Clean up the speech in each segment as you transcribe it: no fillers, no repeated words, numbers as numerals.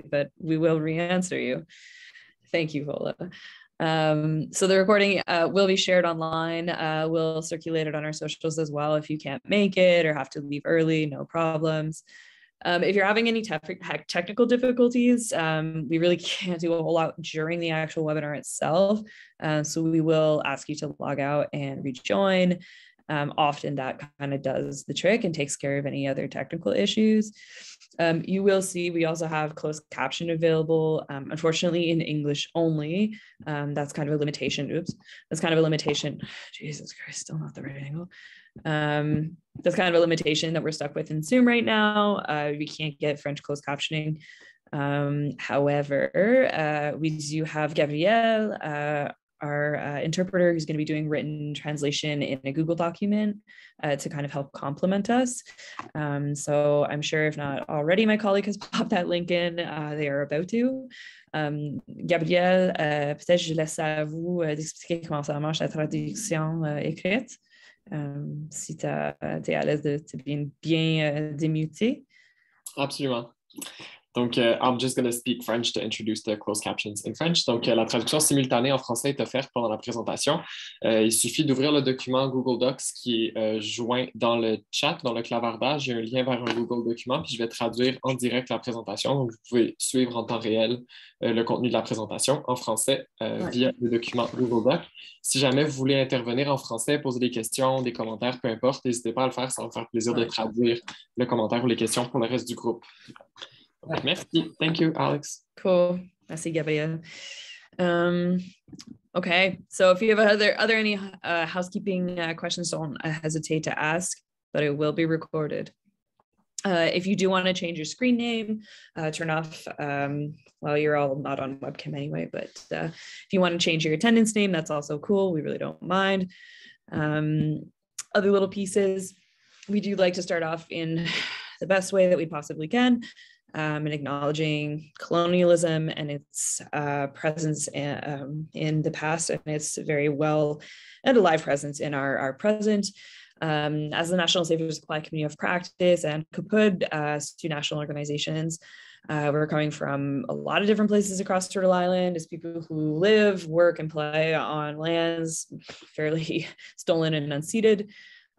but we will re-answer you. Thank you, Vola. So the recording will be shared online. We'll circulate it on our socials as well. If you can't make it or have to leave early, no problems. If you're having any technical difficulties, we really can't do a whole lot during the actual webinar itself. So we will ask you to log out and rejoin. Often that kind of does the trick and takes care of any other technical issues. You will see we also have closed caption available, unfortunately in English only. That's kind of a limitation. Oops, that's kind of a limitation. Jesus Christ, still not the right angle. That's kind of a limitation that we're stuck with in Zoom right now. We can't get French closed captioning. However, we do have Gabrielle, our interpreter, who's going to be doing written translation in a Google document to kind of help complement us. So I'm sure if not already, my colleague has popped that link in. They are about to. Gabrielle, peut-être je laisse à vous d'expliquer comment ça marche la traduction écrite. Si tu es à l'aise de bien démuter. Absolument. Donc, I'm just going to speak French to introduce the closed captions in French. Donc, la traduction simultanée en français est offerte pendant la présentation. Il suffit d'ouvrir le document Google Docs qui est joint dans le chat, dans le clavardage. Il y a un lien vers un Google document, puis je vais traduire en direct la présentation. Donc, vous pouvez suivre en temps réel le contenu de la présentation en français via le document Google Docs. Si jamais vous voulez intervenir en français, poser des questions, des commentaires, peu importe, n'hésitez pas à le faire. Ça va me faire plaisir de traduire le commentaire ou les questions pour le reste du groupe. Merci. Thank you, Alex. Cool. Merci, Gabrielle. Okay, so if you have any housekeeping questions, don't hesitate to ask, but it will be recorded. If you do want to change your screen name, turn off, well, you're all not on webcam anyway, but if you want to change your attendance name, that's also cool. We really don't mind. Other little pieces, we do like to start off in the best way that we possibly can. And acknowledging colonialism and its presence in the past and its very well and alive presence in our present. As the National Safer Supply Community of Practice and COPUD, two national organizations, we're coming from a lot of different places across Turtle Island as people who live, work, and play on lands fairly stolen and unceded.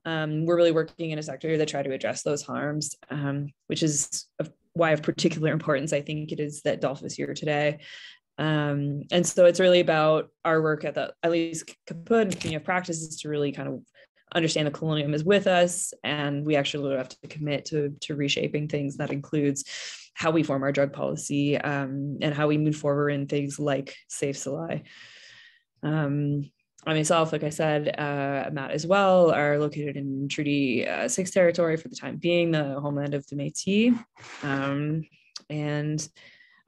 We're really working in a sector that try to address those harms, which is why of particular importance, I think it is that Dolph is here today. And so it's really about our work at least COPUD, Community of Practice, is to really kind of understand the colonialism is with us, and we actually have to commit to reshaping things. That includes how we form our drug policy and how we move forward in things like safe supply. I myself, like I said, Matt as well, are located in Treaty 6 territory for the time being, the homeland of the Métis. And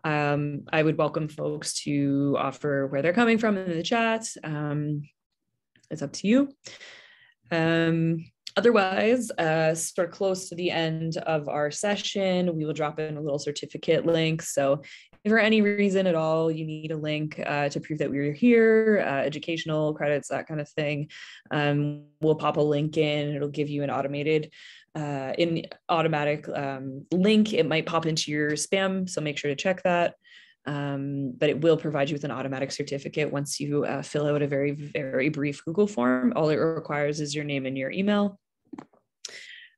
I would welcome folks to offer where they're coming from in the chat. It's up to you. Otherwise, sort of close to the end of our session, we will drop in a little certificate link. So if for any reason at all you need a link to prove that we're here, educational credits, that kind of thing, we'll pop a link in. It'll give you an automatic link. It might pop into your spam, so make sure to check that. But it will provide you with an automatic certificate once you fill out a very, very brief Google form. All it requires is your name and your email.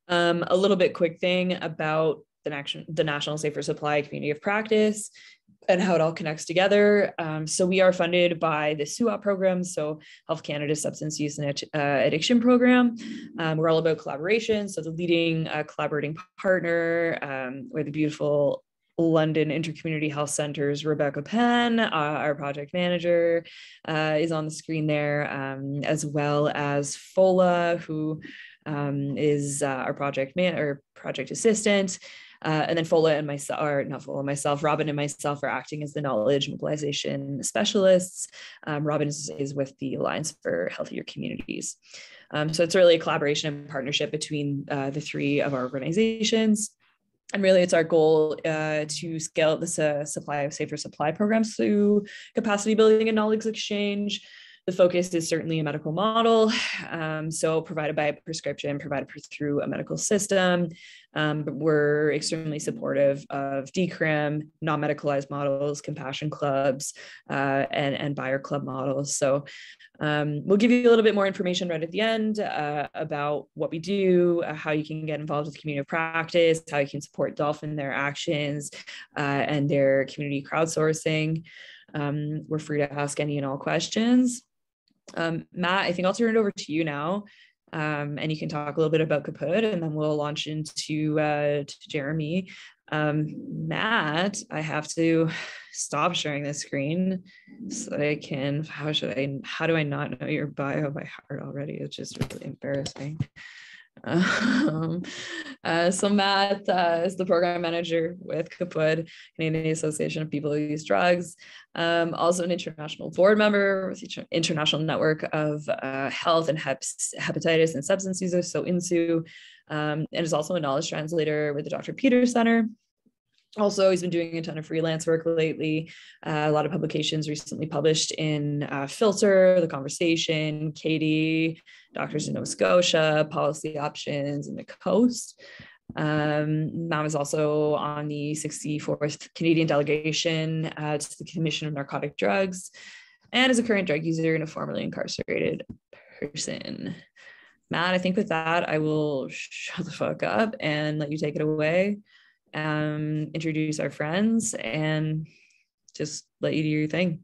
A little bit quick thing about the National Safer Supply Community of Practice and how it all connects together. So we are funded by the SUOP program, so Health Canada's Substance Use and Addiction Program. We're all about collaboration. So the leading collaborating partner, we're the beautiful London Intercommunity Health Center's Rebecca Penn, our project manager, is on the screen there, as well as Fola, who is our project assistant. And then Fola and myself, or not Fola, myself, Robin and myself are acting as the knowledge mobilization specialists. Robin is with the Alliance for Healthier Communities. So it's really a collaboration and partnership between the three of our organizations. And really, it's our goal to scale this supply of safer supply programs through capacity building and knowledge exchange, The focus is certainly a medical model, so provided by prescription, provided through a medical system. But we're extremely supportive of decrim, non-medicalized models, compassion clubs, and buyer club models. So we'll give you a little bit more information right at the end about what we do, how you can get involved with community of practice, how you can support Dolphin, their actions, and their community crowdsourcing. We're free to ask any and all questions. Matt, I think I'll turn it over to you now, and you can talk a little bit about kaput, and then we'll launch into to Jeremy. Matt, I have to stop sharing this screen so that I can, how do I not know your bio by heart already? It's just really embarrassing. So Matt is the program manager with kaput, Canadian Association of People Who Use Drugs. Also an international board member with the International Network of Health and Hepatitis and Substance Users, so INSU, and is also a knowledge translator with the Dr. Peters Center. Also, he's been doing a ton of freelance work lately. A lot of publications recently published in Filter, The Conversation, Katie, Doctors in Nova Scotia, Policy Options, and The Coast. Mam is also on the 64th Canadian delegation to the Commission of Narcotic Drugs, and is a current drug user and a formerly incarcerated person. Matt, I think with that, I will shut the fuck up and let you take it away. Introduce our friends and just let you do your thing.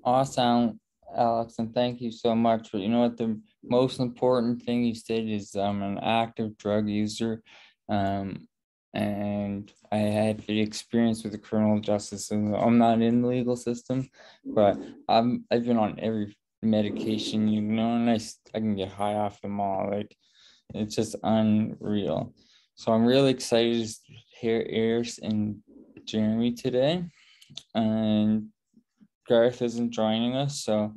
Awesome, Alex, and thank you so much. But you know what, the most important thing you said is I'm an active drug user, and I had the experience with the criminal justice system. I'm not in the legal system, but I've been on every medication, you know, and I can get high off them all. Like, it's just unreal. So I'm really excited to hear Eris and Jeremy today, and Garth isn't joining us. So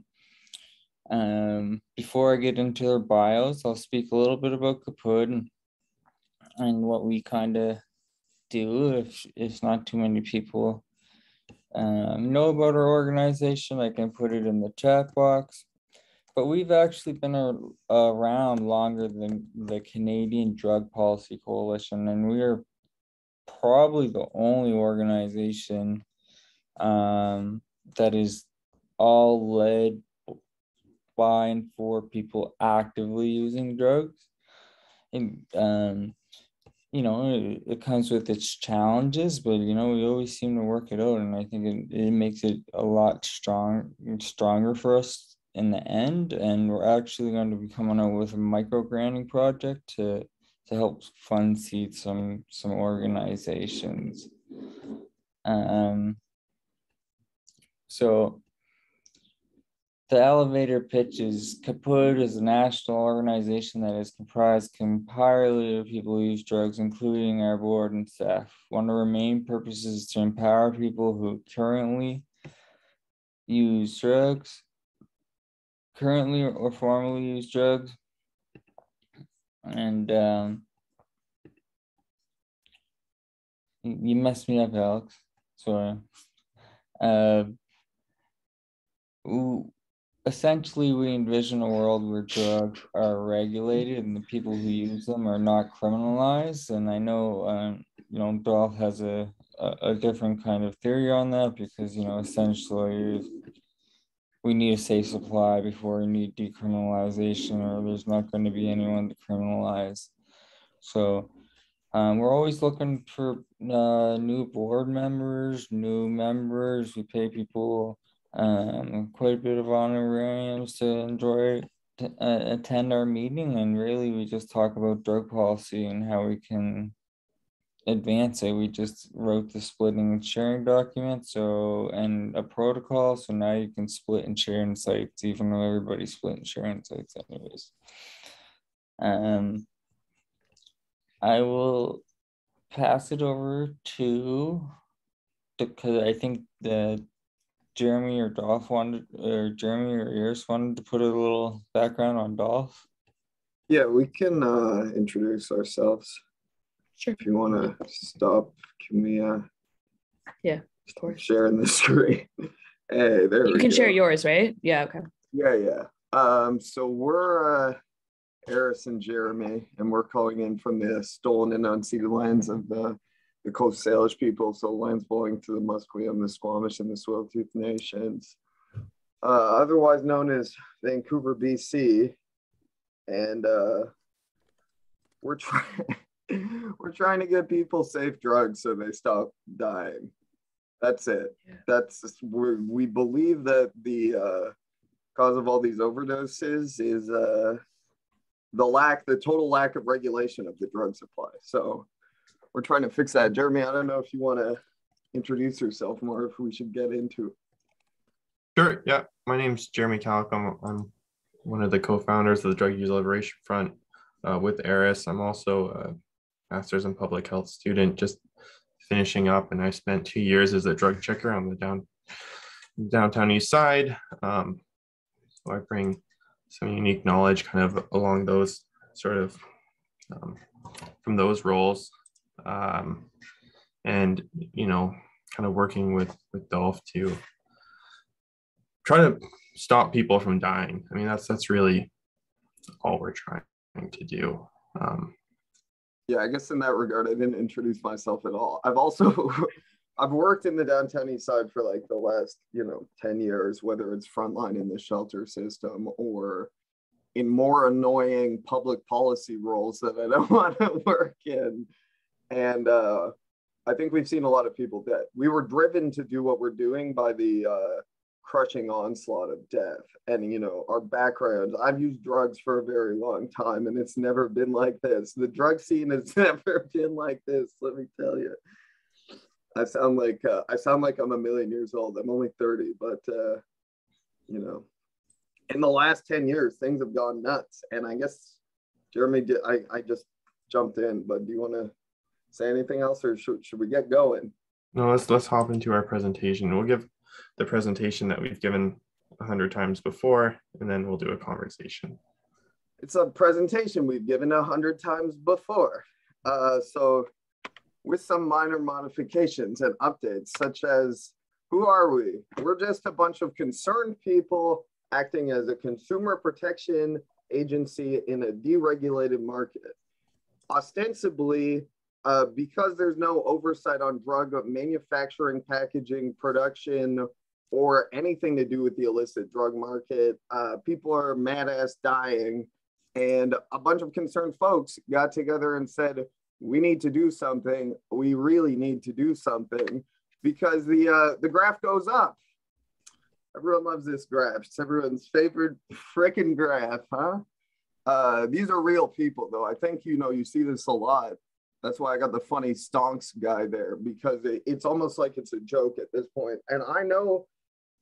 before I get into their bios, I'll speak a little bit about kaput and what we kind of do. If not too many people know about our organization, I can put it in the chat box. But we've actually been around longer than the Canadian Drug Policy Coalition, and we are probably the only organization that is all led by and for people actively using drugs. And you know, it comes with its challenges, but you know, we always seem to work it out, and I think it makes it a lot stronger for us in the end. And we're actually going to be coming out with a micro granting project to help fund seed some organizations. So the elevator pitch is kaput is a national organization that is comprised entirely of people who use drugs, including our board and staff. One of our main purposes is to empower people who currently use drugs, currently or formerly use drugs, and you messed me up, Alex. Sorry. Essentially, we envision a world where drugs are regulated and the people who use them are not criminalized. And I know, you know, Dolph has a different kind of theory on that, because, you know, essentially we need a safe supply before we need decriminalization, or there's not going to be anyone to criminalize. So we're always looking for new board members, new members. We pay people quite a bit of honorariums to attend our meeting, and really we just talk about drug policy and how we can advance it. We just wrote the splitting and sharing document, and a protocol, so now you can split and share insights, even though everybody's split and share insights anyways. I will pass it over to, because I think that Jeremy or Dolph Jeremy or Eris wanted to put a little background on Dolph. Yeah, we can introduce ourselves. Sure. If you want to stop, can we yeah, of course, sharing the screen? Hey, there we go. You can share yours, right? Yeah, okay. Yeah. So we're Eris and Jeremy, and we're calling in from the stolen and unceded lands of the Coast Salish people. So lands belonging to the Musqueam, the Squamish, and the Tsleil-Waututh Nations, otherwise known as Vancouver, BC. And we're trying to get people safe drugs so they stop dying. That's it. We believe that the cause of all these overdoses is the total lack of regulation of the drug supply. So we're trying to fix that. Jeremy, I don't know if you want to introduce yourself more, if we should get into it. Sure, yeah. My name's Jeremy Kalicum. I'm one of the co-founders of the Drug User Liberation Front with Eris. I'm also a master's in public health student, just finishing up, and I spent 2 years as a drug checker on the downtown east side. So I bring some unique knowledge kind of along those sort of from those roles, and kind of working with Dolph to try to stop people from dying. I mean, that's really all we're trying to do. Yeah, I guess in that regard, I didn't introduce myself at all. I've worked in the downtown east side for like the last 10 years, whether it's frontline in the shelter system or in more annoying public policy roles that I don't want to work in. And I think we've seen a lot of people dead. We were driven to do what we're doing by the crushing onslaught of death. And our background, I've used drugs for a very long time, and it's never been like this. The drug scene has never been like this, let me tell you. I sound like I'm a million years old. I'm only 30, but in the last 10 years, things have gone nuts. And I guess Jeremy did. I just jumped in, but do you want to say anything else, or should we get going? No, let's hop into our presentation. We'll give the presentation that we've given 100 times before, and then we'll do a conversation. It's a presentation we've given 100 times before. So with some minor modifications and updates, such as, who are we? We're just a bunch of concerned people acting as a consumer protection agency in a deregulated market. Ostensibly, because there's no oversight on drug manufacturing, packaging, production, or anything to do with the illicit drug market, people are mad-ass dying. And a bunch of concerned folks got together and said, we need to do something. We really need to do something, because the graph goes up. Everyone loves this graph. It's everyone's favorite frickin' graph, huh? These are real people, though. I think, you see this a lot. That's why I got the funny stonks guy there, because it's almost like it's a joke at this point. And I know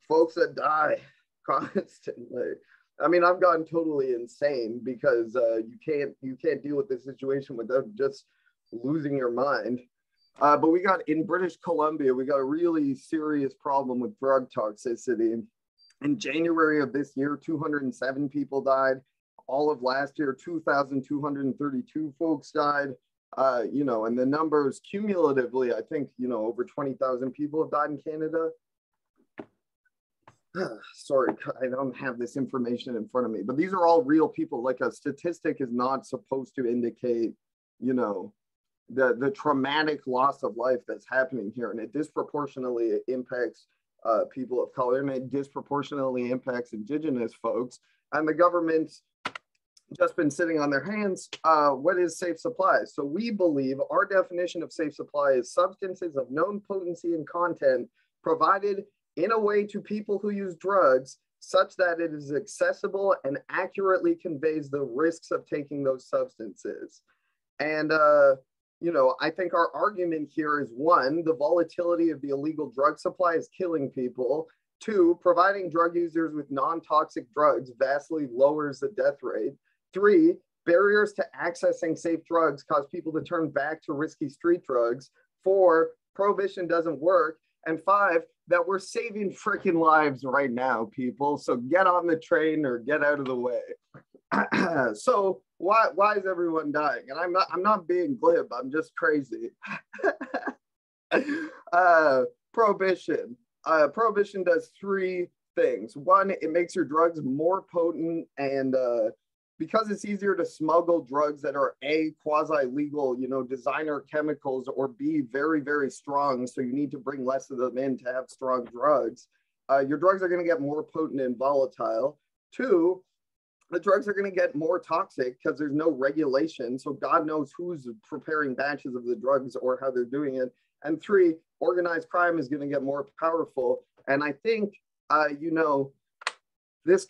folks that die constantly. I mean, I've gotten totally insane because you can't deal with this situation without just losing your mind. But in British Columbia, we got a really serious problem with drug toxicity. In January of this year, 207 people died. All of last year, 2,232 folks died. And the numbers cumulatively, I think, over 20,000 people have died in Canada. Sorry, I don't have this information in front of me, but these are all real people. Like, a statistic is not supposed to indicate, the traumatic loss of life that's happening here. And it disproportionately impacts people of color, and it disproportionately impacts Indigenous folks. And the government's just been sitting on their hands. What is safe supply? So we believe our definition of safe supply is substances of known potency and content provided in a way to people who use drugs such that it is accessible and accurately conveys the risks of taking those substances. And, I think our argument here is, one, the volatility of the illegal drug supply is killing people. Two, providing drug users with non-toxic drugs vastly lowers the death rate. Three, barriers to accessing safe drugs cause people to turn back to risky street drugs. Four, prohibition doesn't work. And five, that we're saving freaking lives right now, people. So get on the train or get out of the way. So why is everyone dying? And I'm not being glib, I'm just crazy. Prohibition. Prohibition does three things. One, it makes your drugs more potent, and because it's easier to smuggle drugs that are A, quasi-legal, you know, designer chemicals, or B, very, very strong, so you need to bring less of them in to have strong drugs. Your drugs are going to get more potent and volatile. Two, the drugs are going to get more toxic because there's no regulation. So God knows who's preparing batches of the drugs or how they're doing it. And three, organized crime is going to get more powerful. And I think, you know, this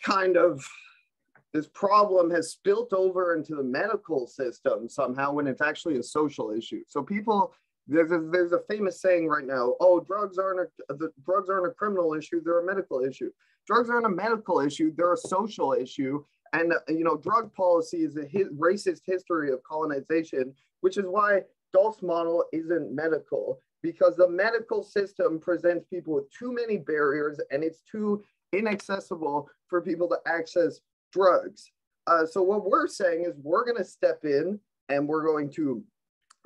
problem has spilt over into the medical system somehow when it's actually a social issue. So people, there's a famous saying right now, oh, drugs aren't a criminal issue, they're a medical issue. Drugs aren't a medical issue, they're a social issue. And, you know, drug policy is a racist history of colonization, which is why Dolph's model isn't medical, because the medical system presents people with too many barriers and it's too inaccessible for people to access drugs. So what we're saying is we're going to step in and we're going to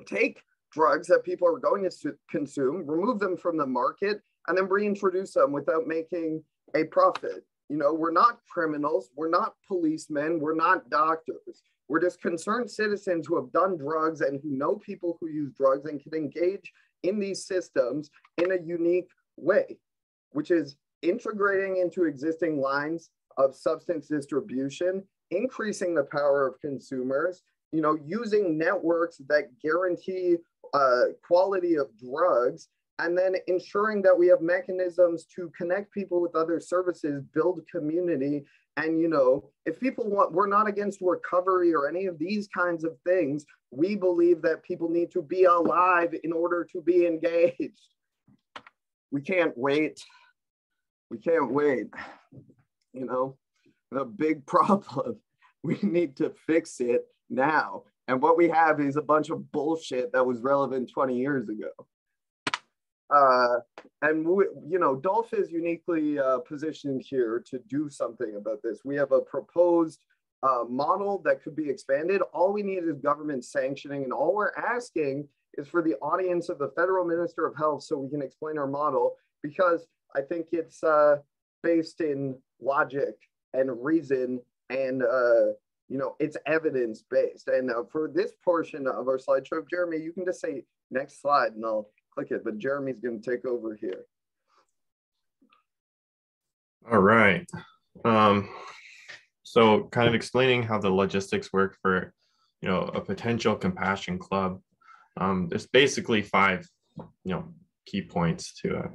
take drugs that people are going to consume, remove them from the market, and then reintroduce them without making a profit. You know, we're not criminals, we're not policemen, we're not doctors. We're just concerned citizens who have done drugs and who know people who use drugs and can engage in these systems in a unique way, which is integrating into existing lines of substance distribution, increasing the power of consumers, you know, using networks that guarantee quality of drugs, and then ensuring that we have mechanisms to connect people with other services, build community. And, you know, if people want, we're not against recovery or any of these kinds of things. We believe that people need to be alive in order to be engaged. We can't wait. We can't wait. You know, the big problem, we need to fix it now. And what we have is a bunch of bullshit that was relevant 20 years ago. And we, you know, Dolph is uniquely positioned here to do something about this. We have a proposed model that could be expanded. All we need is government sanctioning, and all we're asking is for the audience of the Federal Minister of Health so we can explain our model, because I think it's based in logic and reason, and you know, it's evidence-based. And for this portion of our slideshow, Jeremy, you can just say next slide and I'll click it, but Jeremy's going to take over here. All right. So kind of explaining how the logistics work for, you know, a potential compassion club. There's basically 5, you know, key points to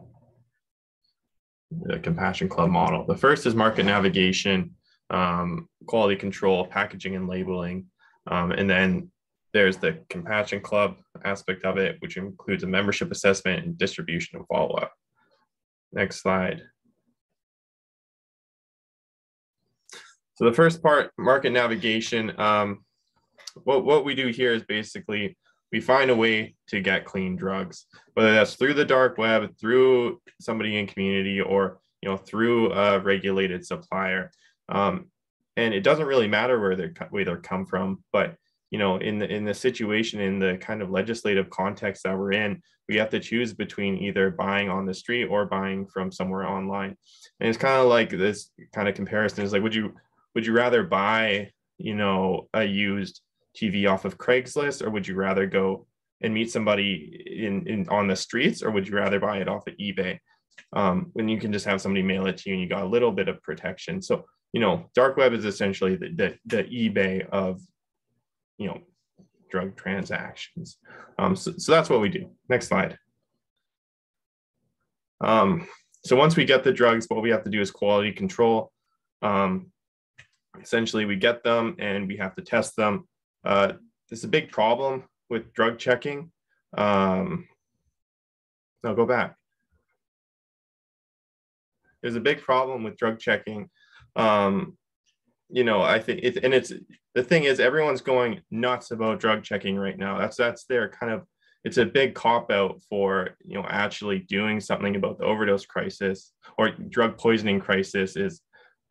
the compassion club model. The first is market navigation, quality control, packaging and labeling, and then there's the compassion club aspect of it, which includes a membership assessment and distribution and follow-up. Next slide. So the first part, market navigation. What we do here is basically we find a way to get clean drugs, whether that's through the dark web, through somebody in community, or, you know, through a regulated supplier. And it doesn't really matter where they come from, but, you know, in the situation, in the kind of legislative context that we're in, we have to choose between either buying on the street or buying from somewhere online. And it's kind of like this kind of comparison is like, would you rather buy, you know, a used TV off of Craigslist, or would you rather go and meet somebody on the streets, or would you rather buy it off of eBay? When you can just have somebody mail it to you and you got a little bit of protection. So, you know, dark web is essentially the eBay of, you know, drug transactions. So that's what we do. Next slide. So once we get the drugs, what we have to do is quality control. Essentially, we get them and we have to test them. There's a big problem with drug checking. No, go back. There's a big problem with drug checking. You know, I think the thing is, everyone's going nuts about drug checking right now. That's their kind of, it's a big cop out for, you know, actually doing something about the overdose crisis or drug poisoning crisis is,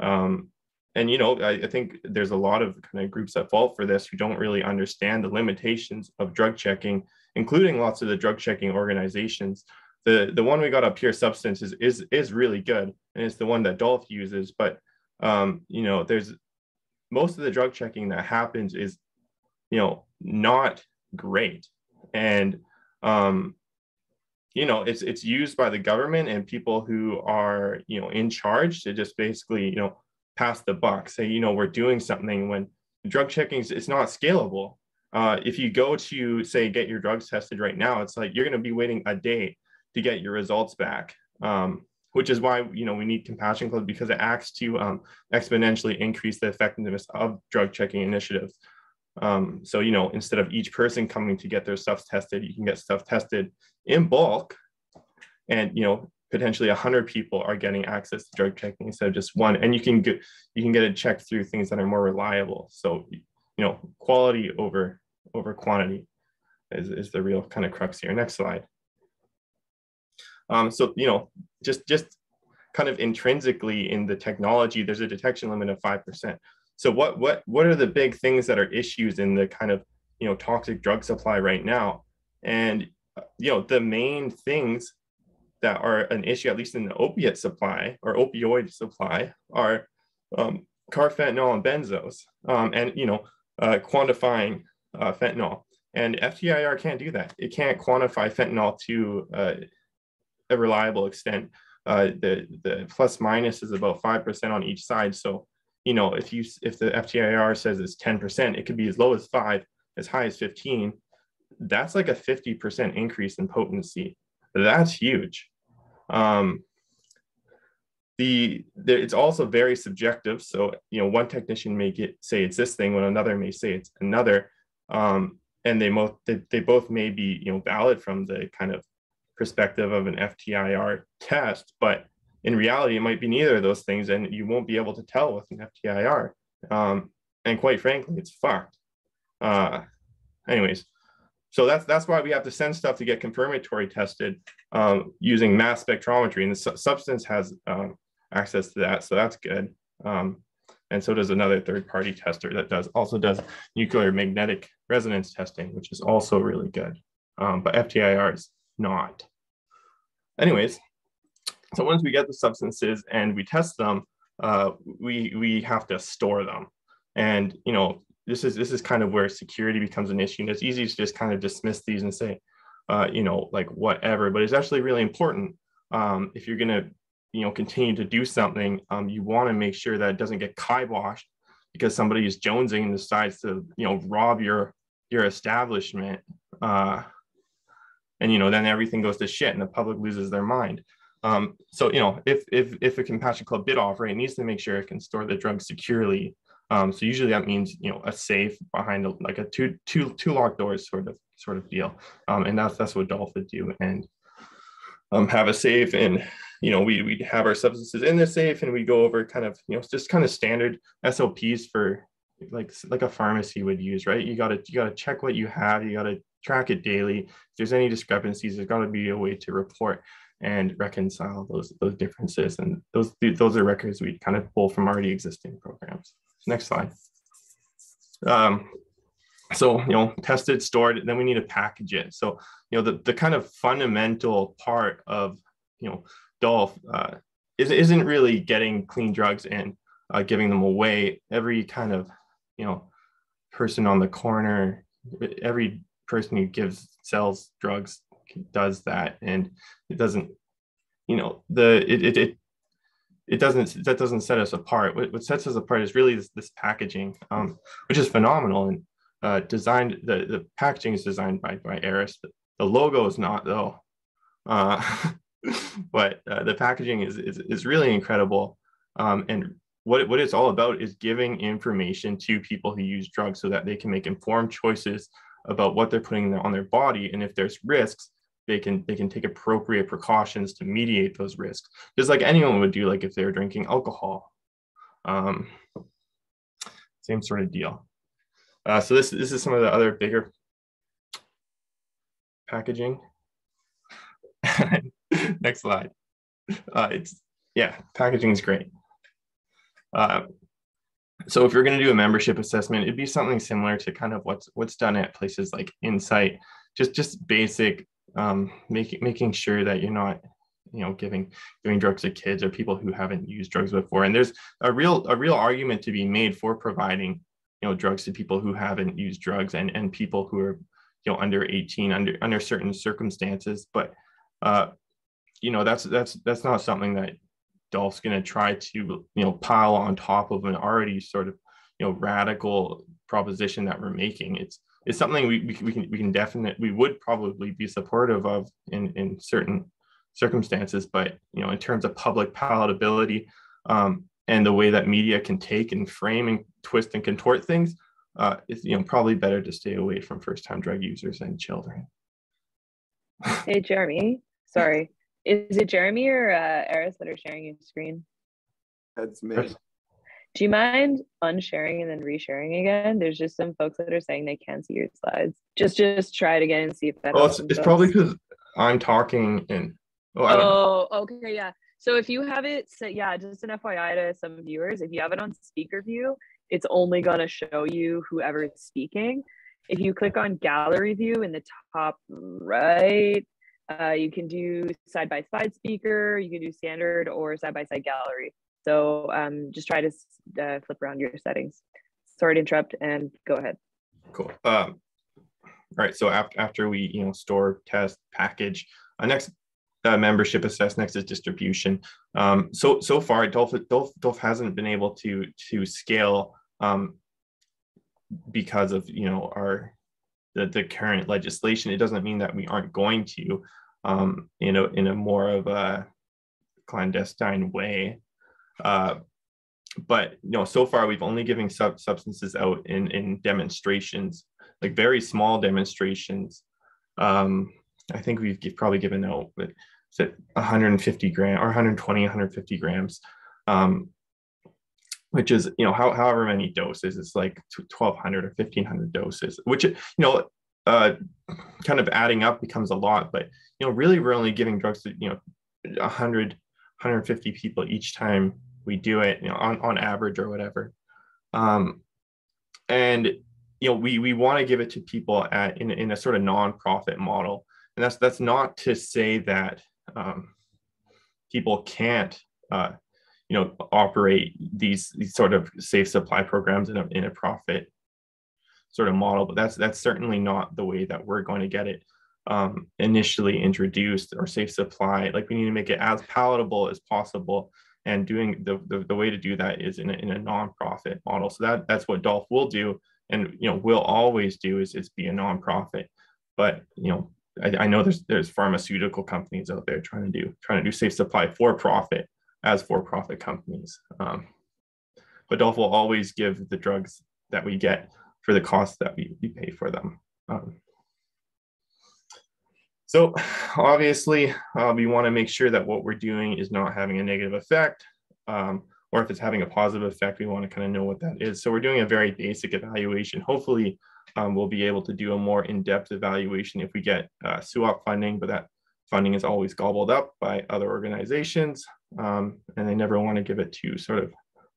and, you know, I think there's a lot of kind of groups that fall for this who don't really understand the limitations of drug checking, including lots of the drug checking organizations the one we got up here, substance, is really good, and it's the one that Dolph uses. But you know, there's most of the drug checking that happens is, you know, not great, and you know, it's used by the government and people who are, you know, in charge to just basically, you know, pass the buck, say, you know, we're doing something, when drug checking is not scalable. If you go to, say, get your drugs tested right now, it's like you're going to be waiting a day to get your results back, which is why, you know, we need Compassion Club, because it acts to exponentially increase the effectiveness of drug checking initiatives. So, you know, instead of each person coming to get their stuff tested, you can get stuff tested in bulk, and, you know, potentially 100 people are getting access to drug checking instead of just one, and you can get it checked through things that are more reliable. So, you know, quality over quantity is the real kind of crux here. Next slide. So, you know, just kind of intrinsically in the technology, there's a detection limit of 5%. So what are the big things that are issues in the kind of, you know, toxic drug supply right now? And, you know, the main things that are an issue, at least in the opiate supply or opioid supply, are carfentanil and benzos, and, you know, quantifying fentanyl. And FTIR can't do that. It can't quantify fentanyl to a reliable extent. The plus minus is about 5% on each side. So, you know, if the FTIR says it's 10%, it could be as low as 5, as high as 15. That's like a 50% increase in potency. That's huge. It's also very subjective. So, you know, one technician may say it's this thing when another may say it's another. And they both may be, you know, valid from the kind of perspective of an FTIR test, but in reality, it might be neither of those things, and you won't be able to tell with an FTIR. And quite frankly, it's fucked. Anyways, so that's why we have to send stuff to get confirmatory tested using mass spectrometry, and the substance has access to that, so that's good. And so does another third-party tester that also does nuclear magnetic resonance testing, which is also really good. But FTIR is not. Anyways, so once we get the substances and we test them, we have to store them. And, you know, this is kind of where security becomes an issue. And it's easy to just kind of dismiss these and say, you know, like whatever, but it's actually really important. If you're going to, you know, continue to do something, you want to make sure that it doesn't get kiboshed because somebody is jonesing and decides to, you know, rob your establishment. And, you know, then everything goes to shit and the public loses their mind. So, you know, if a Compassion Club bid offer, it needs to make sure it can store the drugs securely. So usually that means, you know, a safe behind like a two locked doors sort of deal. And that's what Dolph would do, and have a safe, and, you know, we have our substances in the safe, and we go over kind of, you know, just kind of standard SOPs for like a pharmacy would use, right? You gotta check what you have, you gotta track it daily. If there's any discrepancies, there's got to be a way to report and reconcile those differences, and those are records we kind of pull from already existing programs. Next slide. So, you know, tested, stored, then we need to package it. So, you know, the kind of fundamental part of, you know, Dolph isn't really getting clean drugs and giving them away. Every kind of, you know, person on the corner, every person who sells drugs does that, and it doesn't, you know, that doesn't set us apart. What sets us apart is really this packaging, which is phenomenal, and the packaging is designed by Eris. The logo is not, though, but the packaging is really incredible, and what it's all about is giving information to people who use drugs so that they can make informed choices about what they're putting on their body, and if there's risks, they can take appropriate precautions to mediate those risks, just like anyone would do, like if they were drinking alcohol. Same sort of deal. So this is some of the other bigger packaging. Next slide. Packaging is great. So if you're going to do a membership assessment, it'd be something similar to kind of what's done at places like Insight, just basic making sure that you're not, giving drugs to kids or people who haven't used drugs before. And there's a real argument to be made for providing, drugs to people who haven't used drugs and people who are, under 18 under certain circumstances. But that's not something that Dolph's going to try to pile on top of an already sort of radical proposition that we're making. It's something we would probably be supportive of in certain circumstances, but in terms of public palatability and the way that media can take and frame and twist and contort things, it's probably better to stay away from first-time drug users and children. Hey Jeremy, sorry, is it Jeremy or Eris that are sharing your screen? That's me. Do you mind unsharing and then resharing again? There's just some folks that are saying they can't see your slides. Just try it again and see if that helps. It's probably because I'm talking and okay, yeah. So if you have it set, just an FYI to some viewers, if you have it on speaker view, it's only gonna show you whoever is speaking. If you click on gallery view in the top right, you can do side-by-side speaker, you can do standard or side-by-side gallery. So just try to flip around your settings. Sorry to interrupt, and go ahead. Cool. All right. So after we store, test, package, next membership assess, next is distribution. So far, Dolph hasn't been able to scale because of the current legislation. It doesn't mean that we aren't going to in a more of a clandestine way. But so far we've only given substances out in demonstrations, like very small demonstrations. I think we've probably given out 150 grams or 120, 150 grams, which is however many doses. It's like 1,200 or 1,500 doses, which kind of adding up becomes a lot. But really we're only giving drugs to 100, 150 people each time we do it, on average or whatever. And we want to give it to people in a sort of nonprofit model, and that's not to say that people can't operate these sort of safe supply programs in a profit sort of model. But that's certainly not the way that we're going to get it initially introduced, or safe supply. Like, we need to make it as palatable as possible, and doing the way to do that is in a nonprofit model. So that's what Dolph will do, and will always do is be a nonprofit. But I know there's pharmaceutical companies out there trying to do safe supply for profit as for-profit companies. But Dolph will always give the drugs that we get for the cost that we pay for them. So obviously, we want to make sure that what we're doing is not having a negative effect, or if it's having a positive effect, we want to kind of know what that is. So we're doing a very basic evaluation. Hopefully, we'll be able to do a more in-depth evaluation if we get SUOP funding, but that funding is always gobbled up by other organizations, and they never want to give it to sort of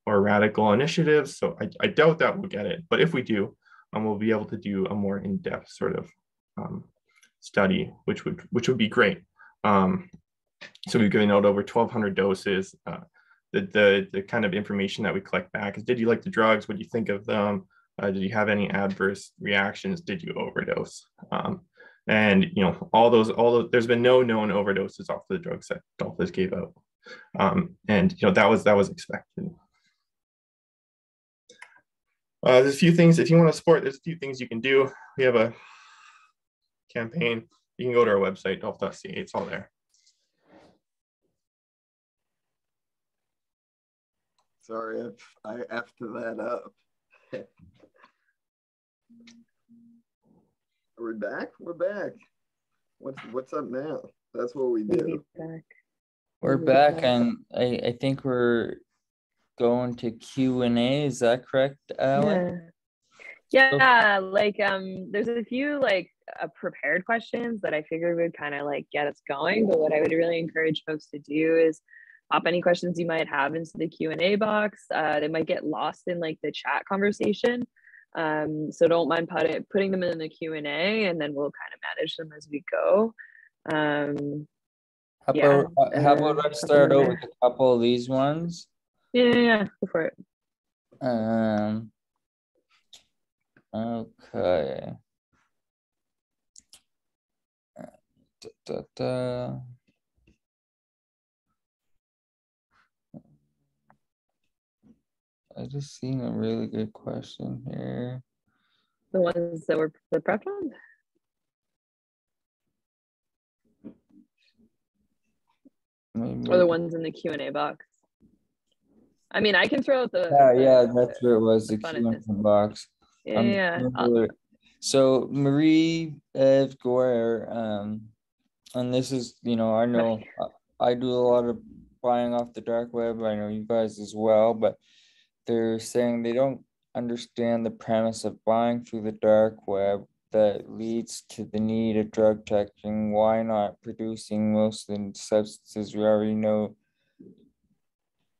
more radical initiatives. So I doubt that we'll get it, but if we do, we'll be able to do a more in-depth sort of study, which would be great. So we've given out over 1,200 doses. The kind of information that we collect back is: did you like the drugs? What do you think of them? Did you have any adverse reactions? Did you overdose? And all those. There's been no known overdoses off the drugs that Dolph has gave out, and that was expected. There's a few things, if you want to support, there's a few things you can do. We have a campaign. You can go to our website, dolph.ca. It's all there. Sorry if I effed that up. We're back. We're back. What's up now? That's what we do. We're back, and I think we're going to Q&A. Is that correct, Alan? Yeah. Like there's a few prepared questions that I figured would kind of get us going. But what I would really encourage folks to do is pop any questions you might have into the Q&A box. They might get lost in the chat conversation. So don't mind putting them in the Q&A, and then we'll kind of manage them as we go. How Yeah, about I start out with a couple of these ones? Yeah, go for it. Okay. I just seen a really good question here. The ones that were the prep ones? Maybe. Or the ones in the Q&A box? I mean, I can throw out the... Yeah, that's where it was, the Q&A box. Yeah. So Marie Gore, and this is, you know, I know I do a lot of buying off the dark web. I know you guys as well, but they're saying they don't understand the premise of buying through the dark web that leads to the need of drug testing. Why not producing most of the substances we already know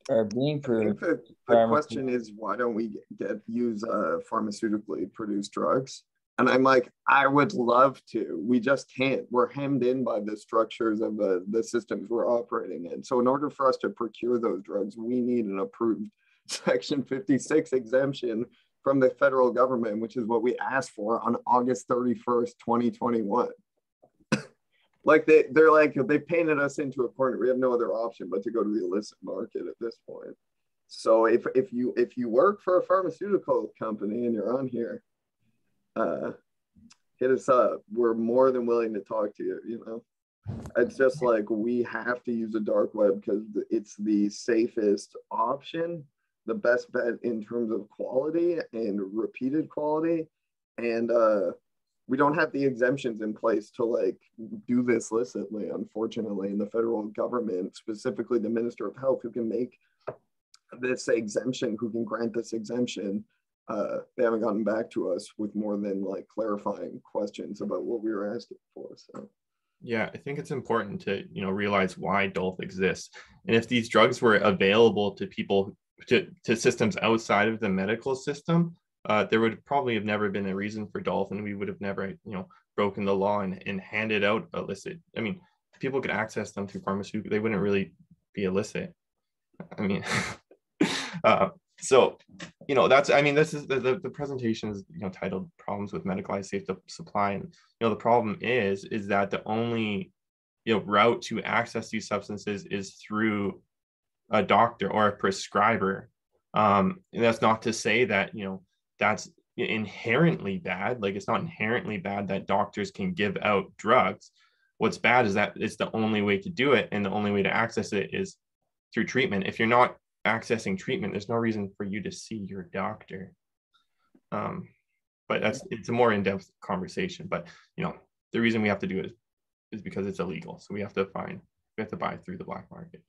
are being produced? I think the question is, why don't we use pharmaceutically produced drugs? And I'm like, I would love to. We just can't. We're hemmed in by the structures of the systems we're operating in. So in order for us to procure those drugs, we need an approved Section 56 exemption from the federal government, which is what we asked for on August 31st, 2021. Like they're like, they painted us into a corner. We have no other option but to go to the illicit market at this point. So if you work for a pharmaceutical company and you're on here, hit us up. We're more than willing to talk to you. You know, it's just like we have to use the dark web because it's the safest option, the best bet in terms of quality and repeated quality, and we don't have the exemptions in place to like do this licitly, unfortunately. And the federal government, specifically the Minister of Health, who can make this exemption, who can grant this exemption, they haven't gotten back to us with more than like clarifying questions about what we were asking for. So yeah, I think it's important to, you know, realize why DOLF exists. And if these drugs were available to people, to systems outside of the medical system, there would probably have never been a reason for DOLF, and we would have never, you know, broken the law and handed out illicit. I mean, if people could access them through pharmaceuticals, they wouldn't really be illicit. I mean, so, you know, that's, I mean, this is the presentation is, you know, titled Problems with Medicalized Safe Supply. And, you know, the problem is that the only, you know, route to access these substances is through a doctor or a prescriber. And that's not to say that, you know, that's inherently bad. Like, it's not inherently bad that doctors can give out drugs. What's bad is that it's the only way to do it, and the only way to access it is through treatment. If you're not accessing treatment, there's no reason for you to see your doctor. But it's a more in-depth conversation. But, you know, the reason we have to do it is because it's illegal. So we have to buy through the black market.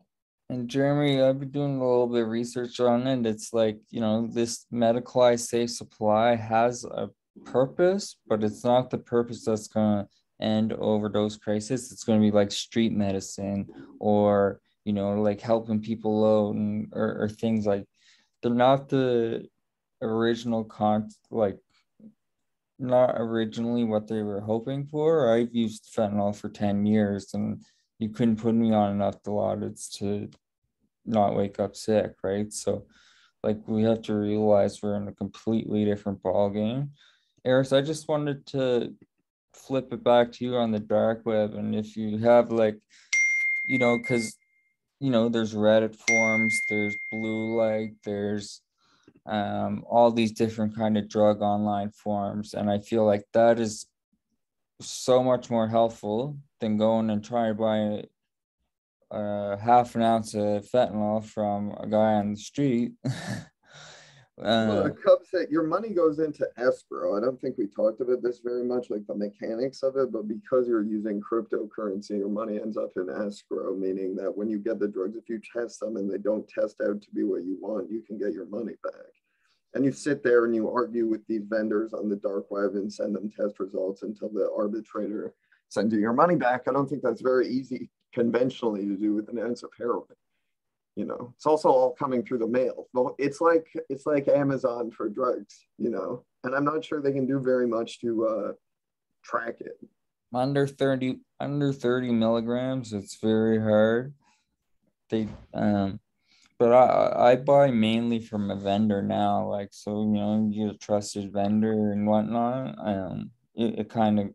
And Jeremy, I've been doing a little bit of research on it. It's like, you know, this medicalized safe supply has a purpose, but it's not the purpose that's going to end overdose crisis. It's going to be like street medicine, or, you know, like helping people out, or things like, they're not the original like not originally what they were hoping for. I've used fentanyl for 10 years and you couldn't put me on enough Dilaudid to not wake up sick, right? So like, we have to realize we're in a completely different ball game. Eris, I just wanted to flip it back to you on the dark web, and if you have like, you know, because, you know, there's Reddit forums, there's Blue Light, there's all these different kind of drug online forums, and I feel like that is so much more helpful than going and trying to buy half an ounce of fentanyl from a guy on the street. Well, the Cub said your money goes into escrow. I don't think we talked about this very much, like the mechanics of it, but because you're using cryptocurrency, your money ends up in escrow, meaning that when you get the drugs, if you test them and they don't test out to be what you want, you can get your money back. And you sit there and you argue with these vendors on the dark web and send them test results until the arbitrator sends you your money back. I don't think that's very easy conventionally to do with an ounce of heroin. You know, it's also all coming through the mail. Well, it's like Amazon for drugs, you know, and I'm not sure they can do very much to track it. under 30 milligrams, it's very hard. They but I buy mainly from a vendor now, like, so, you know, you get a trusted vendor and whatnot. It kind of,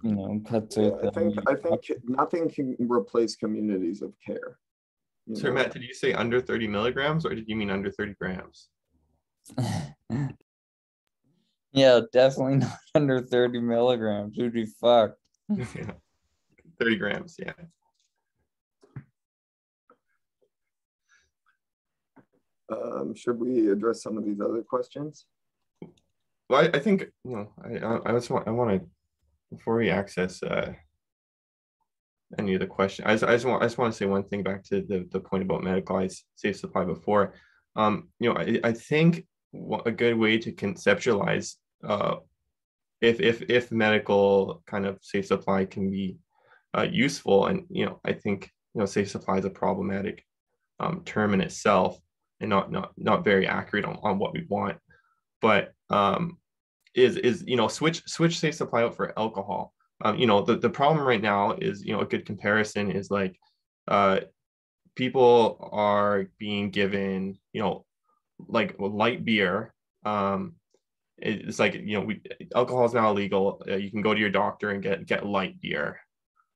you know, cuts Yeah, out I think nothing can replace communities of care. Sir Matt, did you say under 30 milligrams or did you mean under 30 grams? Yeah, definitely not under 30 milligrams. You'd be fucked. Yeah. 30 grams, yeah. Should we address some of these other questions? Well, I think, you know, I want to, before we access any of the questions, I just want to say one thing back to the point about medicalized safe supply before. You know, I think a good way to conceptualize if medical kind of safe supply can be useful, and you know, I think, you know, safe supply is a problematic term in itself and not very accurate on what we want, but is you know, switch safe supply out for alcohol. You know, the problem right now is, you know, a good comparison is like people are being given, you know, like light beer. It's like, you know, alcohol is now illegal. You can go to your doctor and get light beer.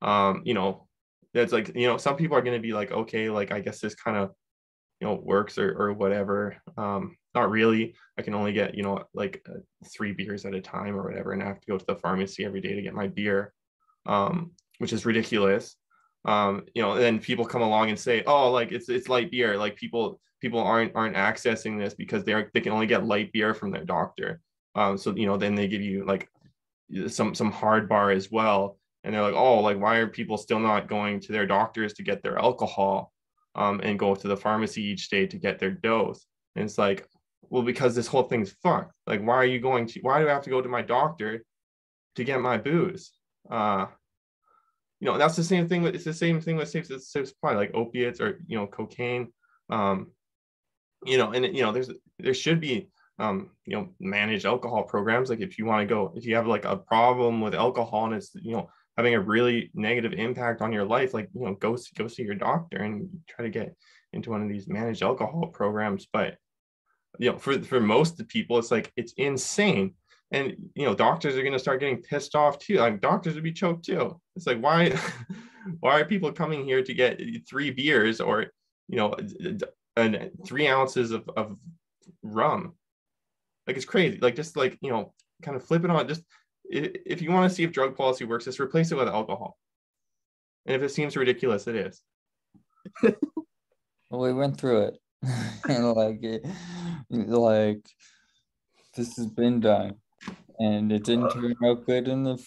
You know, that's like, you know, some people are going to be like, okay, like, I guess this kind of, you know, works or whatever. Not really. I can only get, you know, like 3 beers at a time or whatever, and I have to go to the pharmacy every day to get my beer, which is ridiculous. You know, and then people come along and say, oh, like it's light beer. Like people aren't accessing this because they can only get light beer from their doctor. So, you know, then they give you like some hard bar as well. And they're like, oh, like, why are people still not going to their doctors to get their alcohol and go to the pharmacy each day to get their dose? And it's like, well, because this whole thing's fucked. Like, why do I have to go to my doctor to get my booze? You know, that's the same thing it's the same thing with safe supply, like opiates or, you know, cocaine. You know, and, you know, there should be, you know, managed alcohol programs. Like if you have like a problem with alcohol and it's, you know, having a really negative impact on your life, like, you know, go see your doctor and try to get into one of these managed alcohol programs. But, you know, for most of the people, it's like, it's insane. And, you know, doctors are going to start getting pissed off too. Like doctors would be choked too. It's like, why are people coming here to get 3 beers or, you know, and 3 ounces of rum? Like, it's crazy. Like, just like, you know, kind of flip it on. Just if you want to see if drug policy works, just replace it with alcohol. And if it seems ridiculous, it is. Well, we went through it. And like this has been done, and it didn't turn out good in the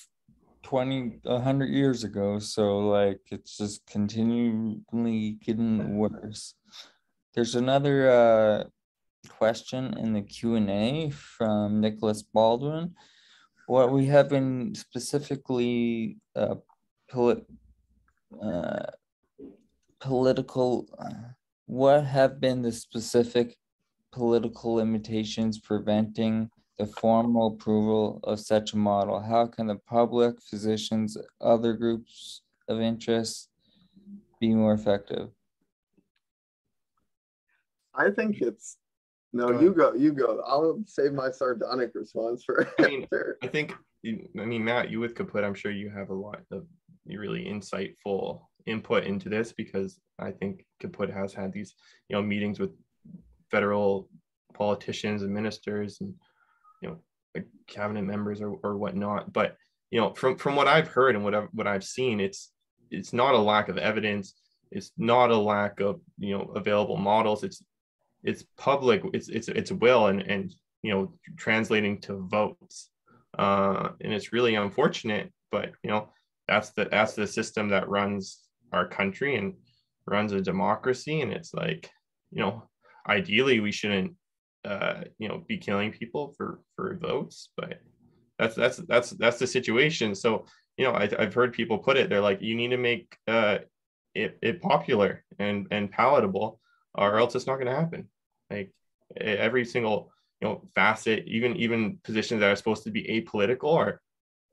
100 years ago. So like, it's just continually getting worse. There's another question in the Q&A from Nicholas Baldwin. What we have been specifically political, what have been the specific political limitations preventing the formal approval of such a model? How can the public, physicians, other groups of interest be more effective? I think it's, no, you go. I'll save my sardonic response for after. I think, Matt, you with Kaput, I'm sure you have a lot of really insightful input into this, because I think Kaput has had these, you know, meetings with federal politicians and ministers and, you know, like cabinet members or whatnot. But, you know, from what I've heard and what I've seen, it's not a lack of evidence. It's not a lack of, you know, available models. It's public. It's will and you know, translating to votes. And it's really unfortunate, but, you know, that's the system that runs our country and runs a democracy. And it's like, you know, ideally we shouldn't you know, be killing people for votes, but that's the situation. So, you know, I've heard people put it, they're like, you need to make it popular and palatable, or else it's not going to happen. Like every single, you know, facet, even positions that are supposed to be apolitical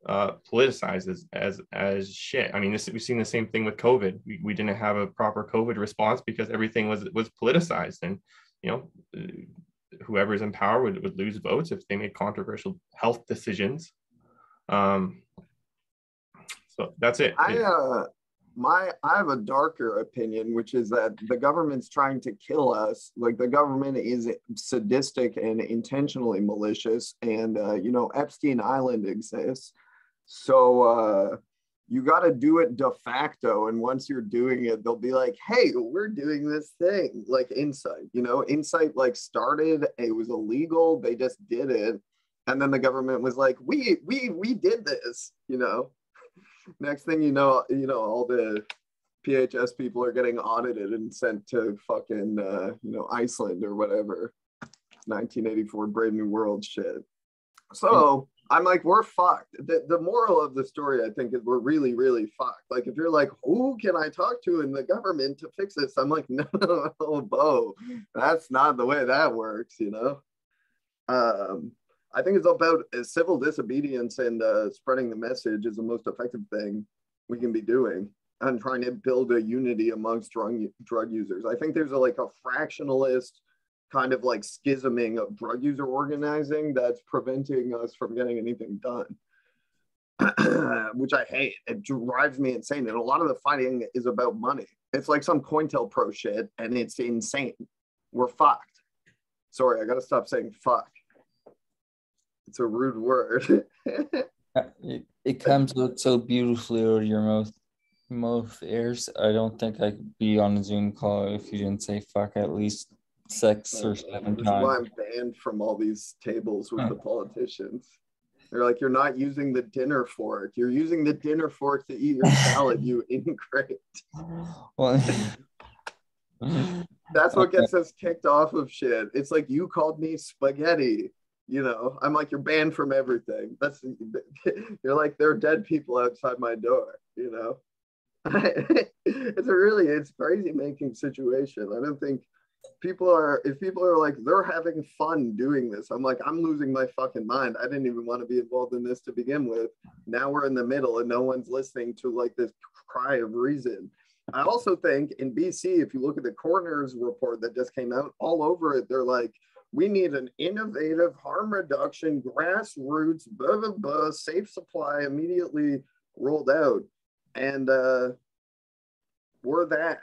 politicized as shit. I mean, we've seen the same thing with COVID. We didn't have a proper COVID response because everything was politicized, and whoever's in power would lose votes if they made controversial health decisions. So that's it. I have a darker opinion, which is that the government's trying to kill us. Like, the government is sadistic and intentionally malicious, and Epstein Island exists. So you got to do it de facto, and once you're doing it, they'll be like, hey, we're doing this thing. Like Insight, Insight like started, it was illegal, they just did it, and then the government was like, we did this. Next thing you know, all the PHS people are getting audited and sent to fucking Iceland or whatever, 1984 Brave New World shit. So I'm like, we're fucked. The moral of the story, I think, is we're really, really fucked. Like, if you're like, who can I talk to in the government to fix this? I'm like, no, Bo, that's not the way that works, I think it's about civil disobedience, and spreading the message is the most effective thing we can be doing, and trying to build a unity amongst drug users. I think there's a fractionalist kind of like schisming of drug user organizing that's preventing us from getting anything done, which I hate. It drives me insane. And a lot of the fighting is about money. It's like some COINTELPRO shit, and it's insane. We're fucked. Sorry, I gotta stop saying fuck. It's a rude word. It comes out so beautifully out of your mouth, Eris. I don't think I could be on a Zoom call if you didn't say fuck at least 6 or 7 This times. is why I'm banned from all these tables with the politicians. They're like, you're not using the dinner fork. You're using the dinner fork to eat your salad, you ingrate. Well, That's what gets us kicked off of shit. It's like, you called me spaghetti. I'm like, you're banned from everything. You're like, there are dead people outside my door, It's crazy making situation. I don't think if people are like, they're having fun doing this, I'm like, I'm losing my fucking mind. I didn't even want to be involved in this to begin with. Now we're in the middle and no one's listening to like this cry of reason. I also think in BC, if you look at the coroner's report that just came out, all over it, they're like, we need an innovative harm reduction, grassroots, blah, blah, blah, safe supply immediately rolled out. And we're that.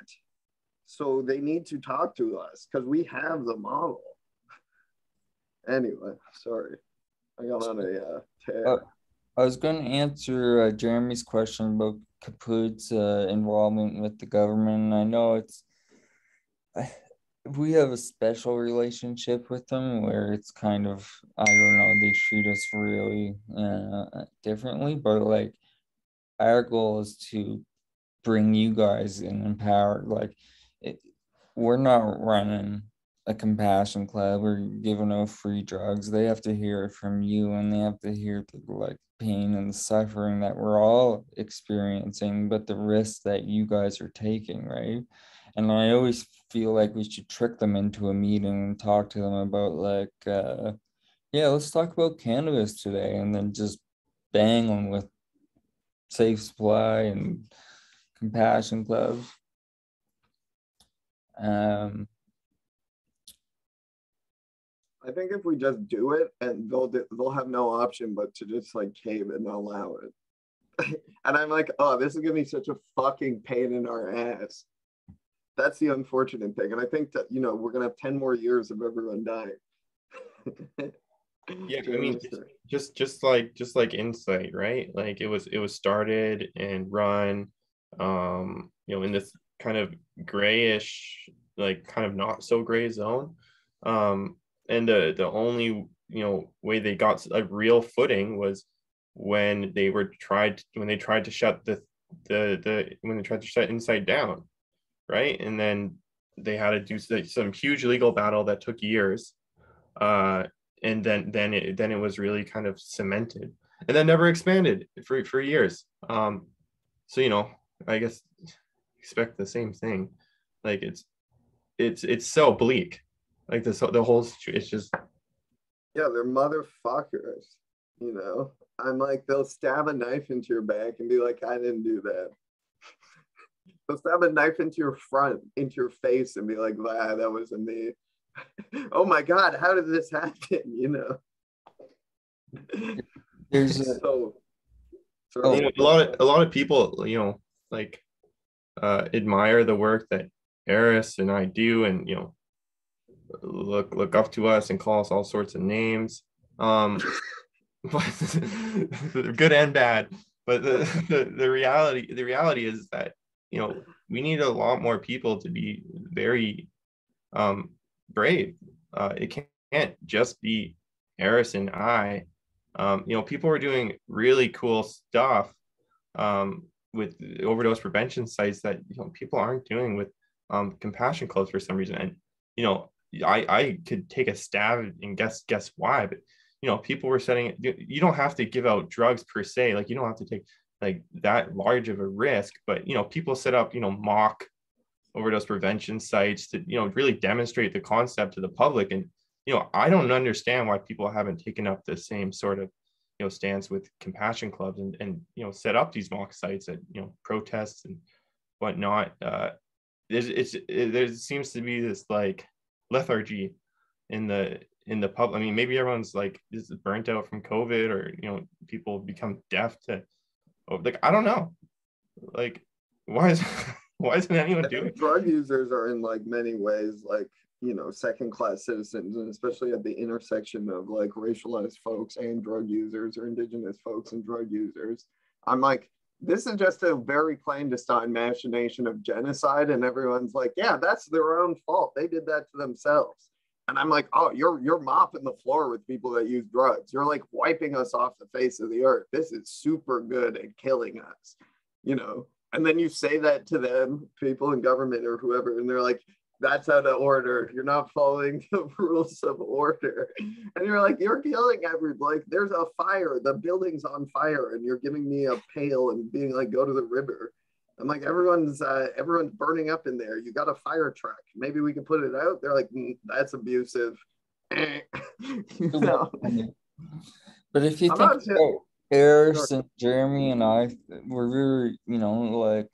So they need to talk to us because we have the model. Anyway, sorry. I got on a tear. I was going to answer Jeremy's question about Kaput's involvement with the government. I know we have a special relationship with them where it's kind of, I don't know, they treat us really differently, but like our goal is to bring you guys in and empower. Like, we're not running a compassion club or giving out free drugs. They have to hear it from you, and they have to hear the like pain and the suffering that we're all experiencing, but the risks that you guys are taking, right? And I always feel like we should trick them into a meeting and talk to them about like, let's talk about cannabis today, and then just bang them with safe supply and compassion clubs. I think if we just do it, and they'll have no option but to just like cave and allow it. And I'm like, oh, this is gonna be such a fucking pain in our ass. That's the unfortunate thing. And I think that, we're gonna have 10 more years of everyone dying. Yeah, I mean, just like Insight, right? Like it was started and run, in this kind of grayish, like kind of not so gray zone, and the only way they got a real footing was when they tried to shut Insight down, right? And then they had to do some huge legal battle that took years. And then it was really kind of cemented, and then never expanded for years. So I guess expect the same thing. Like it's so bleak. Like the whole situation, it's just, yeah, they're motherfuckers. you know? I'm like, they'll stab a knife into your back and be like, I didn't do that. They'll stab a knife into your front, into your face, and be like, wow, that wasn't me. Oh my God, how did this happen? You know? There's a, so You know, a lot of people, you know, like admire the work that Eris and I do, and you know, look up to us and call us all sorts of names, but good and bad. But the reality is that, you know, we need a lot more people to be very brave. It can't just be Eris and I. You know, people are doing really cool stuff with overdose prevention sites that, you know, people aren't doing with compassion clubs for some reason. And you know, I could take a stab and guess why, but you know, people were setting, you don't have to give out drugs per se, like you don't have to take like that large of a risk, but you know, people set up, you know, mock overdose prevention sites to, you know, really demonstrate the concept to the public. And you know, I don't understand why people haven't taken up the same sort of, you know, stance with compassion clubs and you know, set up these mock sites at, you know, protests and whatnot. There seems to be this like lethargy in the public. I mean, maybe everyone's like is burnt out from COVID, or you know, people become deaf to, like, I don't know, like why isn't anyone doing it? Drug users are in like many ways like, you know, second-class citizens, and especially at the intersection of like racialized folks and drug users, or indigenous folks and drug users. I'm like, this is just a very clandestine machination of genocide, and everyone's like, yeah, that's their own fault. They did that to themselves. And I'm like, oh, you're mopping the floor with people that use drugs. You're like wiping us off the face of the earth. This is super good at killing us, you know? And then you say that to them, people in government or whoever, and they're like, that's out of order. You're not following the rules of order. And you're like, you're killing everybody. Like, there's a fire. The building's on fire, and you're giving me a pail and being like, go to the river. I'm like, everyone's burning up in there. You got a fire truck. Maybe we can put it out. They're like, that's abusive. You know? But if you think about Eris and Jeremy and I, we're very, you know, like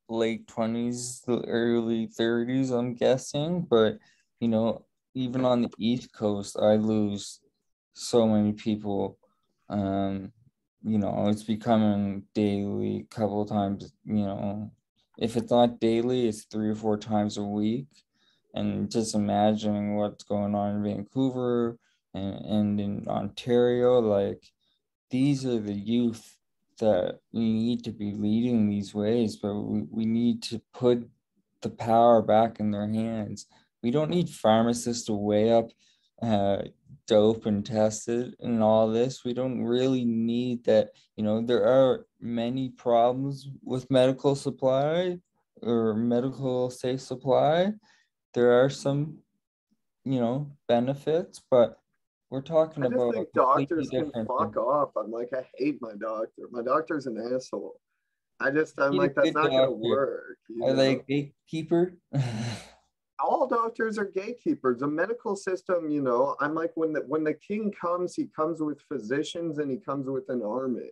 late 20s, early 30s, I'm guessing. But, you know, even on the East Coast, I lose so many people. You know, it's becoming daily, couple times, you know, if it's not daily, it's 3 or 4 times a week. And just imagining what's going on in Vancouver and in Ontario, like, these are the youth that we need to be leading these ways, but we need to put the power back in their hands. We don't need pharmacists to weigh up dope and test it and all this. We don't really need that. You know, there are many problems with medical supply or medical safe supply. There are some, you know, benefits, but we're talking about. I just think doctors can fuck off. I'm like, I hate my doctor. My doctor's an asshole. I'm like, that's not gonna work. Are they a gatekeeper? All doctors are gatekeepers. The medical system, you know, I'm like, when the king comes, he comes with physicians and he comes with an army.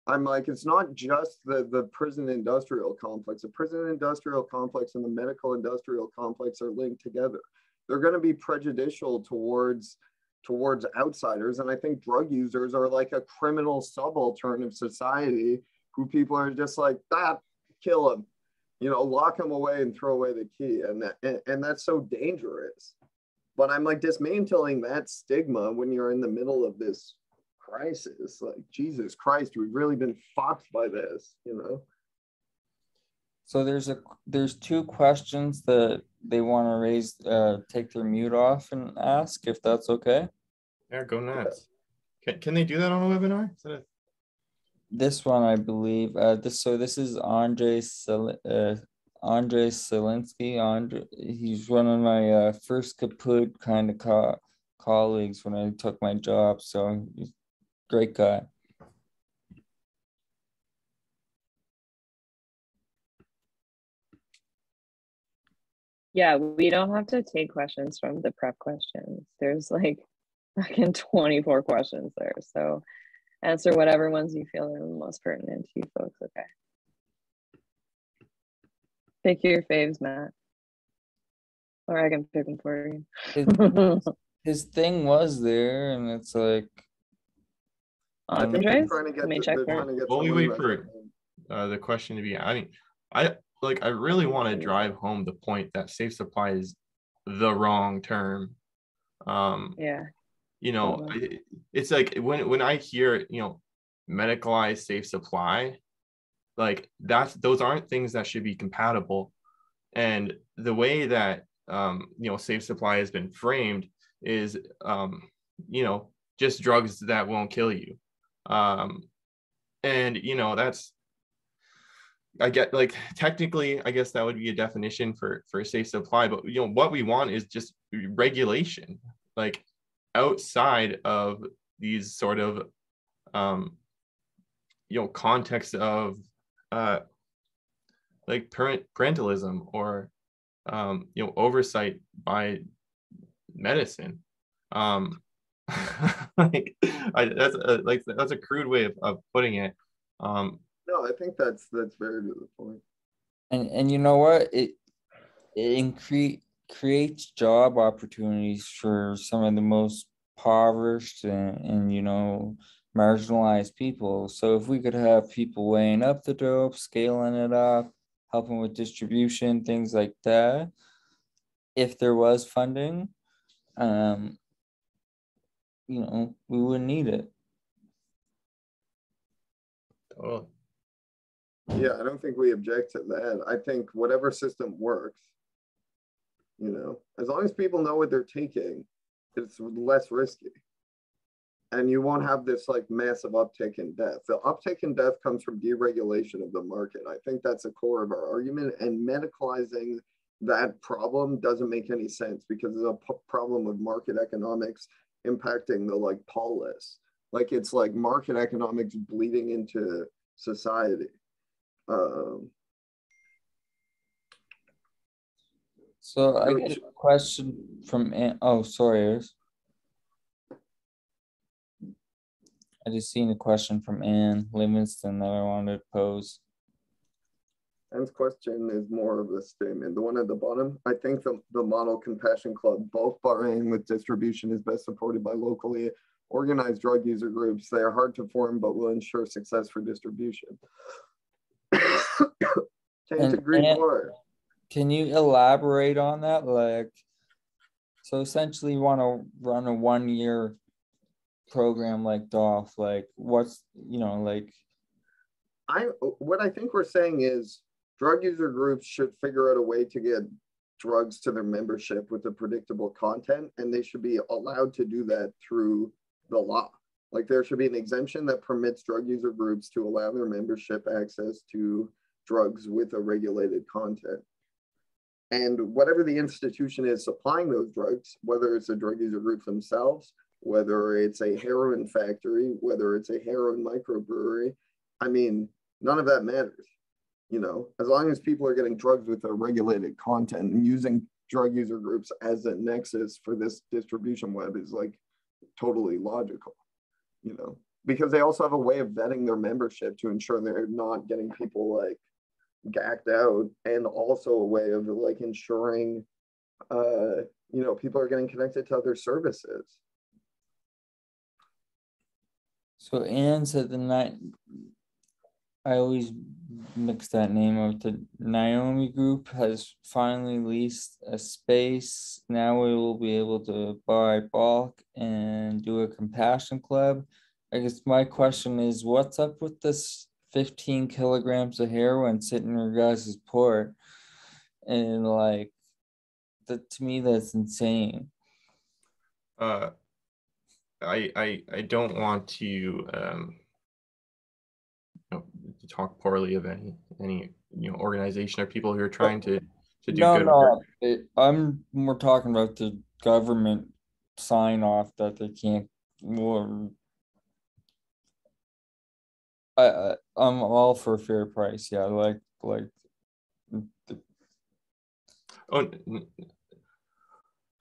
I'm like, it's not just the prison industrial complex. The prison industrial complex and the medical industrial complex are linked together. They're going to be prejudicial towards outsiders. And I think drug users are like a criminal subaltern of society who people are just like, kill them, you know, lock them away and throw away the key. And that's so dangerous. But I'm like, dismantling that stigma when you're in the middle of this crisis, like, Jesus Christ, we've really been fucked by this, you know? So there's 2 questions that they want to raise, take their mute off and ask, if that's okay. Yeah, go nuts. Can they do that on a webinar? This one, I believe. This is Andre Selinsky. He's one of my first kaput kind of colleagues when I took my job. So he's a great guy. Yeah, we don't have to take questions from the prep questions. There's like fucking 24 questions there. So answer whatever ones you feel are the most pertinent to you folks. Okay. Pick your faves, Matt. Or I can pick them for you. His thing was there, and it's like. I think they're Andres? trying to get. Let me check They're for trying to get. While we someone wait who for has- the question to be, I really want to drive home the point that safe supply is the wrong term. Yeah. You know, it's like when I hear, you know, medicalized safe supply, like those aren't things that should be compatible. And the way that you know, safe supply has been framed is you know, just drugs that won't kill you. And you know, that's, I get, like, technically I guess that would be a definition for safe supply, but you know what we want is just regulation, like outside of these sort of you know, context of like parentalism or you know, oversight by medicine. Like that's a crude way of putting it. No, I think that's very to the point. And you know what, it creates job opportunities for some of the most impoverished and you know, marginalized people. So if we could have people weighing up the dope, scaling it up, helping with distribution, things like that, if there was funding, you know, we wouldn't need it. Totally. Yeah, I don't think we object to that. I think whatever system works, you know, as long as people know what they're taking, it's less risky. And you won't have this like massive uptick in death. The uptick in death comes from deregulation of the market. I think that's the core of our argument. And medicalizing that problem doesn't make any sense because there's a problem of market economics impacting the like polis. Like it's like market economics bleeding into society. So I get a question from oh, sorry, Eris. I just seen a question from Ann Livingston that I wanted to pose. Ann's question is more of a statement. The one at the bottom, I think the model Compassion Club, bulk buying with distribution is best supported by locally organized drug user groups. They are hard to form, but will ensure success for distribution. Can't agree more. Can you elaborate on that? Like, so essentially you want to run a 1-year program like DOF, like what's, you know, like. What I think we're saying is drug user groups should figure out a way to get drugs to their membership with a predictable content, and they should be allowed to do that through the law. Like there should be an exemption that permits drug user groups to allow their membership access to drugs with a regulated content. And whatever the institution is supplying those drugs, whether it's the drug user groups themselves, whether it's a heroin factory, whether it's a heroin microbrewery, I mean, none of that matters. You know, as long as people are getting drugs with a regulated content and using drug user groups as a nexus for this distribution web is like totally logical, you know, because they also have a way of vetting their membership to ensure they're not getting people like gacked out, and also a way of like ensuring you know, people are getting connected to other services. So Ann said the night, I always mix that name up. The Naomi Group has finally leased a space. Now we will be able to buy bulk and do a compassion club. I guess my question is, what's up with this 15 kilograms of heroin sitting in your guys' port? And like, that to me, that's insane. I don't want to you know, to talk poorly of any you know, organization or people who are trying to do good work. I'm more talking about the government sign off that they can't. More, I'm all for a fair price. Yeah, like. Oh,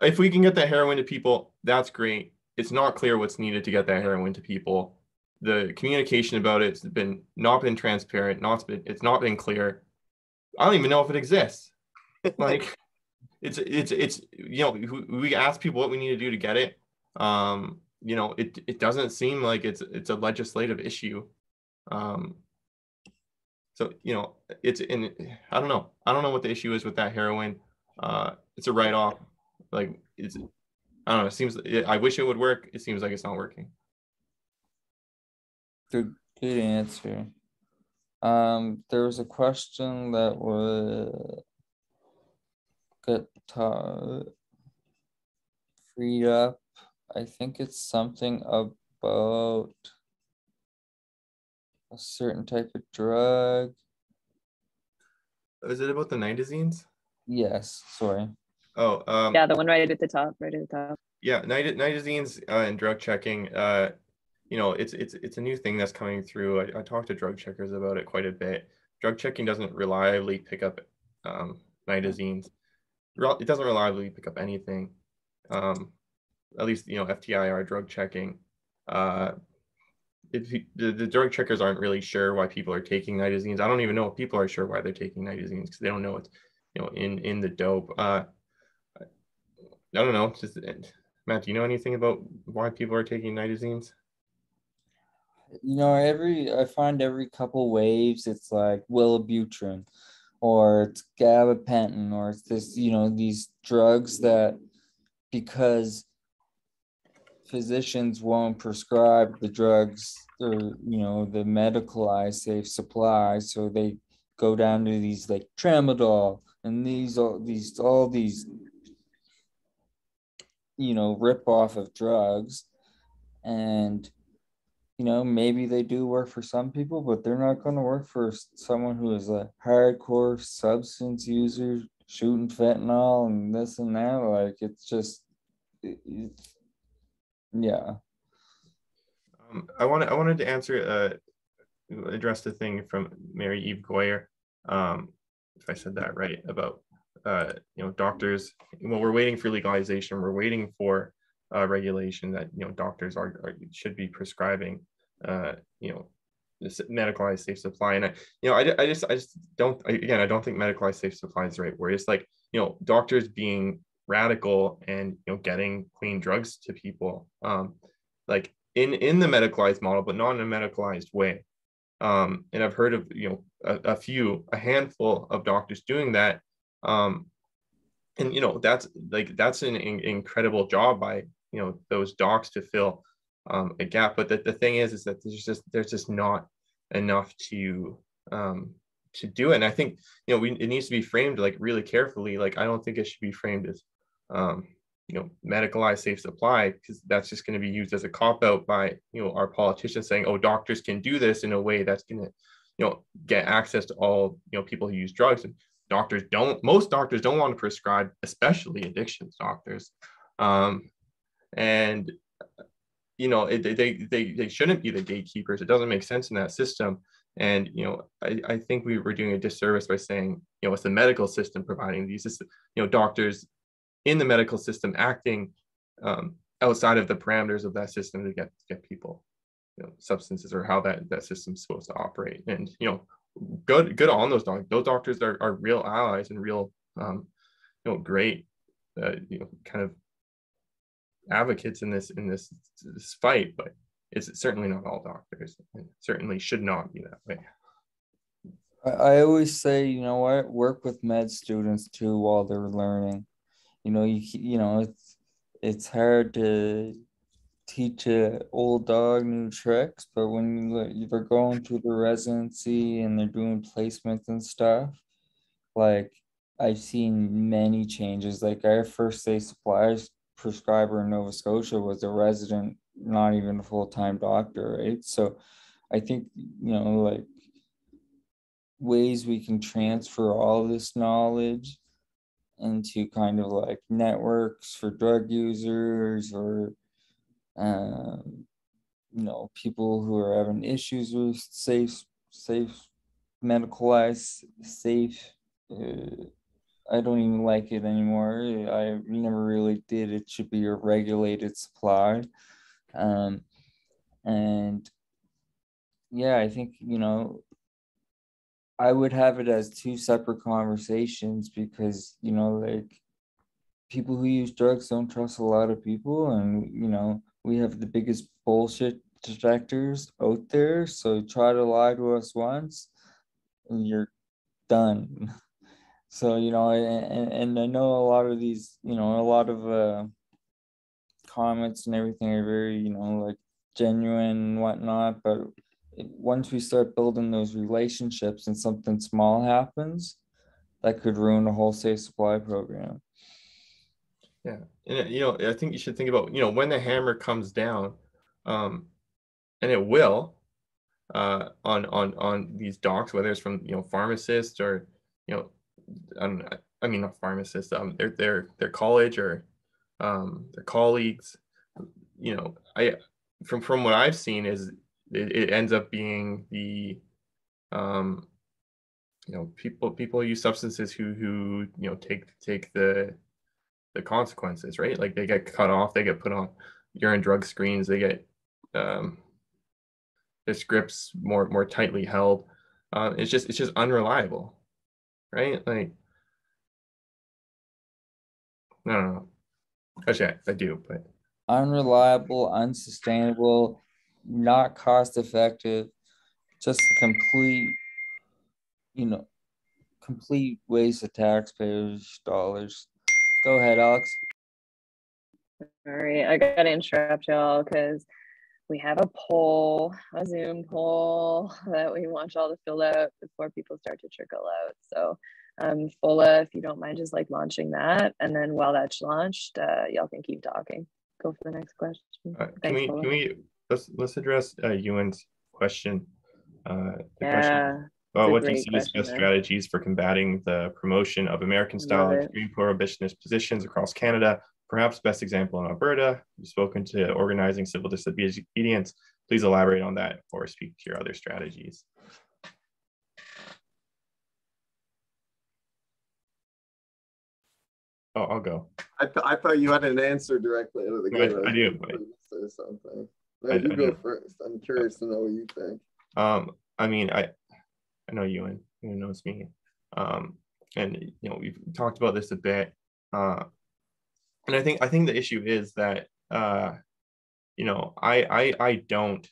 if we can get the heroin to people, that's great. it's not clear what's needed to get that heroin to people. The communication about it's not been transparent, it's not been clear. I don't even know if it exists. Like it's we ask people what we need to do to get it. It doesn't seem like it's a legislative issue. So it's in. I don't know what the issue is with that heroin. It's a write-off. Like I don't know. It seems. I wish it would work. It seems like it's not working. Good answer. There was a question that would get freed up. I think it's something about a certain type of drug. Is it about the nitazines? Yes, sorry. Oh, yeah, the one right at the top, Yeah, nitazines and drug checking. It's a new thing that's coming through. I talked to drug checkers about it quite a bit. Drug checking doesn't reliably pick up nitazines. It doesn't reliably pick up anything. At least FTIR drug checking. The drug checkers aren't really sure why people are taking nitazines. I don't even know if people are sure why they're taking nitazines because they don't know it's in the dope. I don't know. Just Matt, do you know anything about why people are taking nitazines? I find every couple waves it's like Wellbutrin or it's gabapentin or it's this, these drugs that because physicians won't prescribe the drugs or, the medicalized safe supply. So they go down to these like tramadol and all these rip off of drugs. And maybe they do work for some people, but they're not going to work for someone who is a hardcore substance user shooting fentanyl and this and that. Like it's just yeah. I wanted to answer address the thing from Mary Eve Goyer, if I said that right, about doctors. Well, we're waiting for legalization. We're waiting for regulation that doctors should be prescribing this medicalized safe supply. And I just don't. I don't think medicalized safe supply is the right word. It's like doctors being radical and getting clean drugs to people, like in the medicalized model, but not in a medicalized way. And I've heard of a handful of doctors doing that. And that's an incredible job by those docs to fill a gap. But the thing is that there's just not enough to do it. And I think it needs to be framed like really carefully. Like I don't think it should be framed as medicalized safe supply, because that's just going to be used as a cop out by our politicians saying, oh, doctors can do this in a way that's going to get access to all people who use drugs. And most doctors don't want to prescribe, especially addictions doctors, and they shouldn't be the gatekeepers. It doesn't make sense in that system. And I think we were doing a disservice by saying it's the medical system providing these. It's doctors in the medical system acting outside of the parameters of that system to get people substances, or how that system's supposed to operate. And good on those doctors. Those doctors are real allies and real great kind of advocates in this fight, but it's certainly not all doctors. It certainly should not be that way. I always say, work with med students too while they're learning. It's hard to teach an old dog new tricks, but when they're going through the residency and they're doing placements and stuff, like I've seen many changes. Like our first safe supplies prescriber in Nova Scotia was a resident, not even a full-time doctor, right? So I think, like ways we can transfer all this knowledge into kind of like networks for drug users or people who are having issues with safe medicalized safe I don't even like it anymore. I never really did. It should be a regulated supply. And yeah, I think, I would have it as two separate conversations because, like, people who use drugs don't trust a lot of people, and, we have the biggest bullshit detectors out there. So try to lie to us once and you're done. So, and I know a lot of these, a lot of comments and everything are very, like genuine and whatnot. But once we start building those relationships and something small happens, that could ruin the whole safe supply program. Yeah. And, I think you should think about, when the hammer comes down, and it will, on these docs, whether it's from, pharmacists or, I mean, not pharmacists, their college or their colleagues, from what I've seen is it ends up being the, people use substances who take the consequences, right? Like they get cut off, they get put on urine drug screens, they get the scripts more tightly held. It's just unreliable, right? Like, I don't know. Actually, I do, but Unreliable, unsustainable, not cost effective, just a complete waste of taxpayers' dollars. Go ahead, Alex. All right, I gotta interrupt y'all because we have a poll, a Zoom poll that we want y'all to fill out before people start to trickle out. So Fola, if you don't mind just like launching that, and then while that's launched, y'all can keep talking. Go for the next question. Let's address Ewan's question. Question what do you see as best strategies for combating the promotion of American-style extreme prohibitionist positions across Canada? Perhaps best example in Alberta. You've spoken to organizing civil disobedience. Please elaborate on that or speak to your other strategies. Oh, I'll go. I thought you had an answer directly out of the gate. I do. Say something. No, you go first. I'm curious to know what you think. I mean, I know Ewan knows me, and we've talked about this a bit, and I think the issue is that I don't,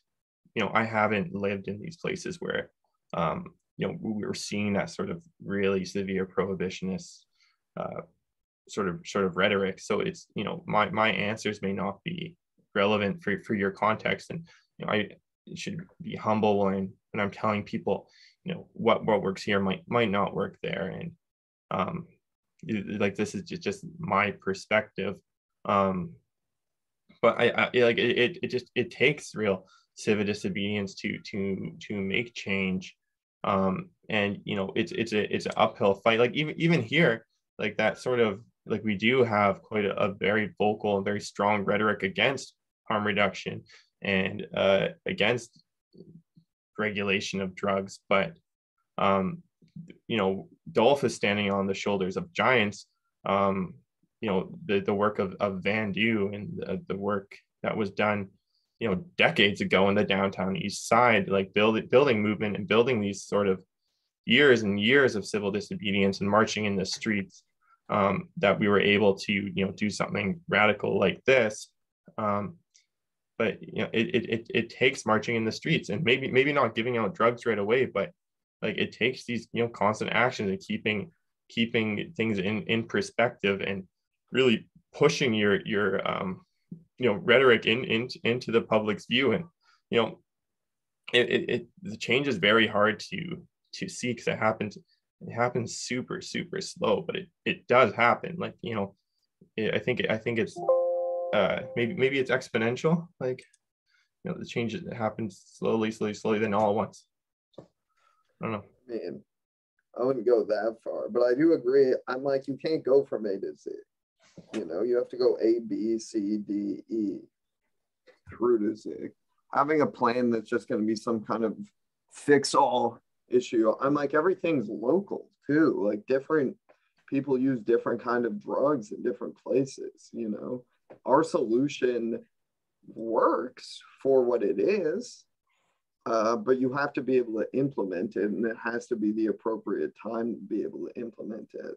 I haven't lived in these places where we were seeing that sort of really severe prohibitionist sort of rhetoric. So it's my answers may not be relevant for your context, and I should be humble when I'm telling people what works here might not work there, and like this is just my perspective, but I like it takes real civil disobedience to make change, and it's an uphill fight. Like even here, like that sort of, like we do have quite a very vocal and very strong rhetoric against harm reduction and against regulation of drugs, but Dolph is standing on the shoulders of giants. The work of Van Dew and the work that was done decades ago in the downtown east side, like building movement and building these sort of years and years of civil disobedience and marching in the streets, that we were able to do something radical like this. But it takes marching in the streets, and maybe not giving out drugs right away, but like it takes these constant actions and keeping things in perspective and really pushing your rhetoric into the public's view. And the change is very hard to see because it happens super slow, but it does happen. Like I think it's maybe it's exponential. Like the change happens slowly, then all at once. I don't know. Man, I wouldn't go that far, but I do agree. I'm like, you can't go from A to Z. You have to go A, B, C, D, E through to Z. Having a plan that's just going to be some kind of fix-all issue. I'm like, everything's local too. Like different people use different kind of drugs in different places, you know. Our solution works for what it is, but you have to be able to implement it, and it has to be the appropriate time to be able to implement it.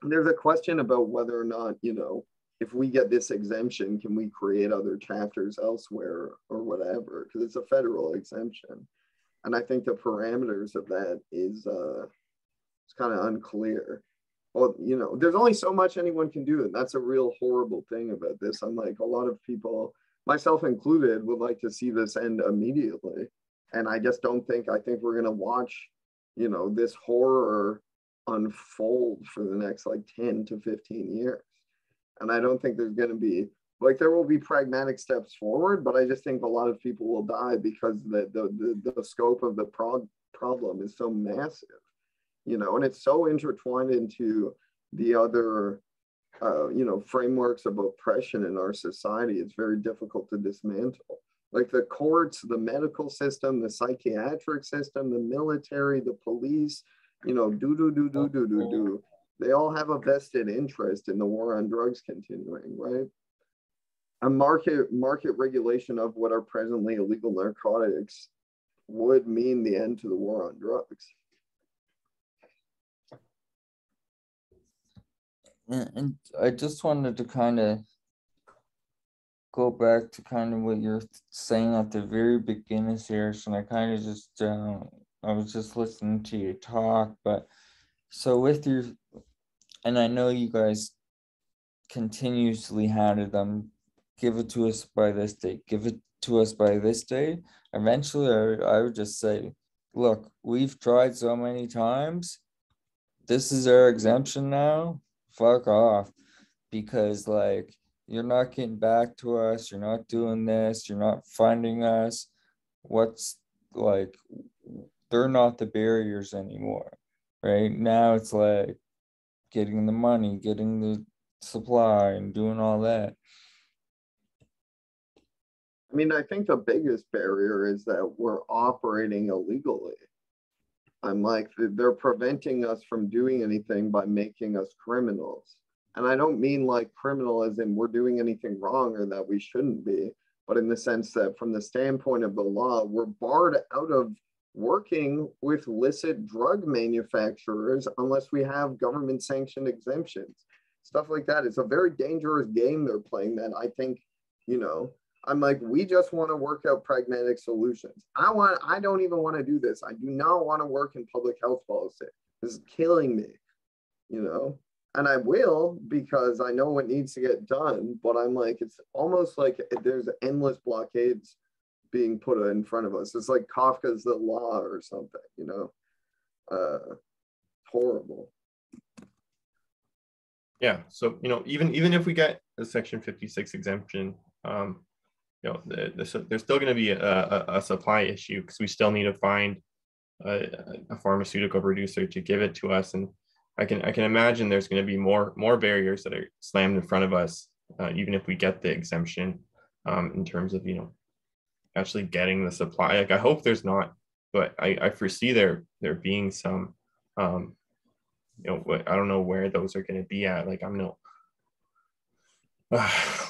And there's a question about whether or not, you know, if we get this exemption, can we create other chapters elsewhere or whatever? Because it's a federal exemption. And I think the parameters of that is it's kind of unclear. Well, you know, there's only so much anyone can do, and that's a real horrible thing about this. I'm like, a lot of people, myself included, would like to see this end immediately. And I just don't think, I think we're going to watch, you know, this horror unfold for the next like 10 to 15 years. And I don't think there's going to be, like, there will be pragmatic steps forward, but I just think a lot of people will die because the scope of the problem is so massive, you know, and it's so intertwined into the other, you know, frameworks of oppression in our society. It's very difficult to dismantle. Like the courts, the medical system, the psychiatric system, the military, the police, you know, they all have a vested interest in the war on drugs continuing, right? A market regulation of what are presently illegal narcotics would mean the end to the war on drugs. And I just wanted to kind of go back to kind of what you're saying at the very beginning here. So I kind of just, I was just listening to you talk, but so with your, and I know you guys continuously had them give it to us by this date, give it to us by this day. Eventually, I would just say, look, we've tried so many times. This is our exemption now. Fuck off. Because, like, you're not getting back to us. You're not doing this. You're not funding us. What's, like, they're not the barriers anymore. Right now, it's like getting the money, getting the supply, and doing all that. I mean, I think the biggest barrier is that we're operating illegally. I'm like, they're preventing us from doing anything by making us criminals. And I don't mean like criminal as in we're doing anything wrong or that we shouldn't be, but in the sense that from the standpoint of the law, we're barred out of working with illicit drug manufacturers unless we have government sanctioned exemptions. Stuff like that. It's a very dangerous game they're playing that I think, you know, I'm like, we just want to work out pragmatic solutions. I don't even want to do this. I do not want to work in public health policy. This is killing me, you know? And I will, because I know what needs to get done, but I'm like, it's almost like there's endless blockades being put in front of us. It's like Kafka's The Law or something, you know? Horrible. Yeah, so, you know, even if we get a Section 56 exemption, you know, there's still going to be a supply issue because we still need to find a pharmaceutical producer to give it to us. And I can imagine there's going to be more barriers that are slammed in front of us, even if we get the exemption, in terms of, you know, actually getting the supply. Like, I hope there's not, but I foresee there being some, you know, I don't know where those are going to be at. Like, I'm no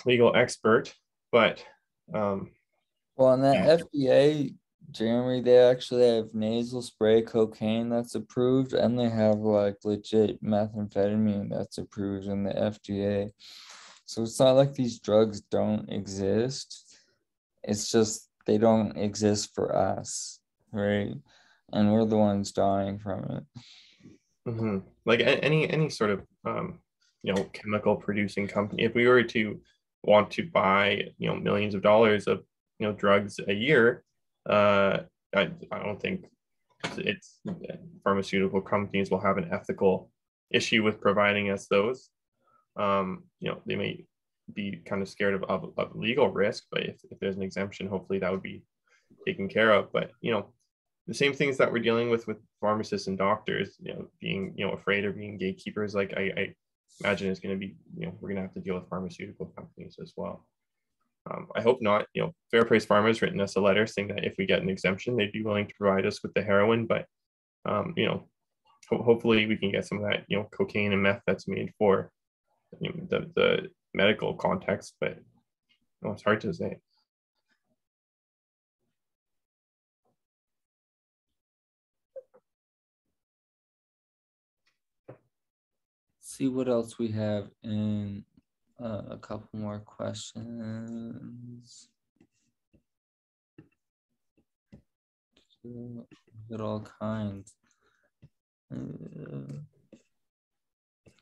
legal expert, but well, in the FDA, Jeremy, they actually have nasal spray cocaine that's approved, and they have like legit methamphetamine that's approved in the FDA. So it's not like these drugs don't exist. It's just they don't exist for us, right? And we're the ones dying from it. Mm-hmm. Like any sort of you know, chemical producing company, if we were to want to buy, you know, millions of dollars of, you know, drugs a year, I don't think it's pharmaceutical companies will have an ethical issue with providing us those. You know, they may be kind of scared of legal risk, but if there's an exemption, hopefully that would be taken care of. But, you know, the same things that we're dealing with pharmacists and doctors, you know, being, you know, afraid of being gatekeepers, like I imagine it's going to be, you know, we're going to have to deal with pharmaceutical companies as well. I hope not. You know, Fair Price Pharma has written us a letter saying that if we get an exemption, they'd be willing to provide us with the heroin, but you know, hopefully we can get some of that, cocaine and meth that's made for the medical context, but it's hard to say. See what else we have in a couple more questions. At all kinds.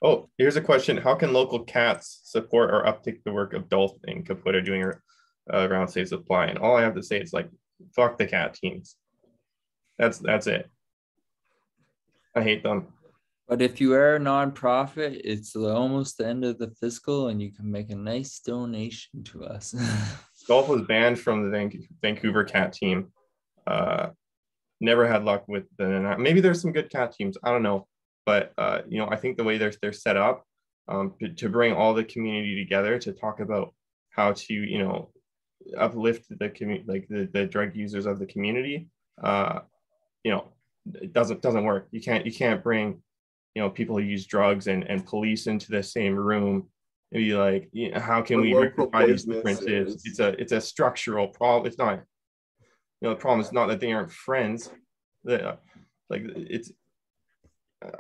Oh, here's a question. How can local cats support or uptake the work of Dolph and Caputa doing around safe supply? And all I have to say is like, fuck the cat teams. That's it. I hate them. But if you are a nonprofit, it's almost the end of the fiscal and you can make a nice donation to us. Dolph was banned from the Vancouver cat team. Never had luck with maybe there's some good cat teams. I don't know. But, I think the way they're set up to bring all the community together to talk about how to, uplift the community, like the drug users of the community, it doesn't work. You can't bring, people who use drugs and police into the same room and be like, how can we rectify these differences? It's a structural problem. It's not, the problem is not that they aren't friends. I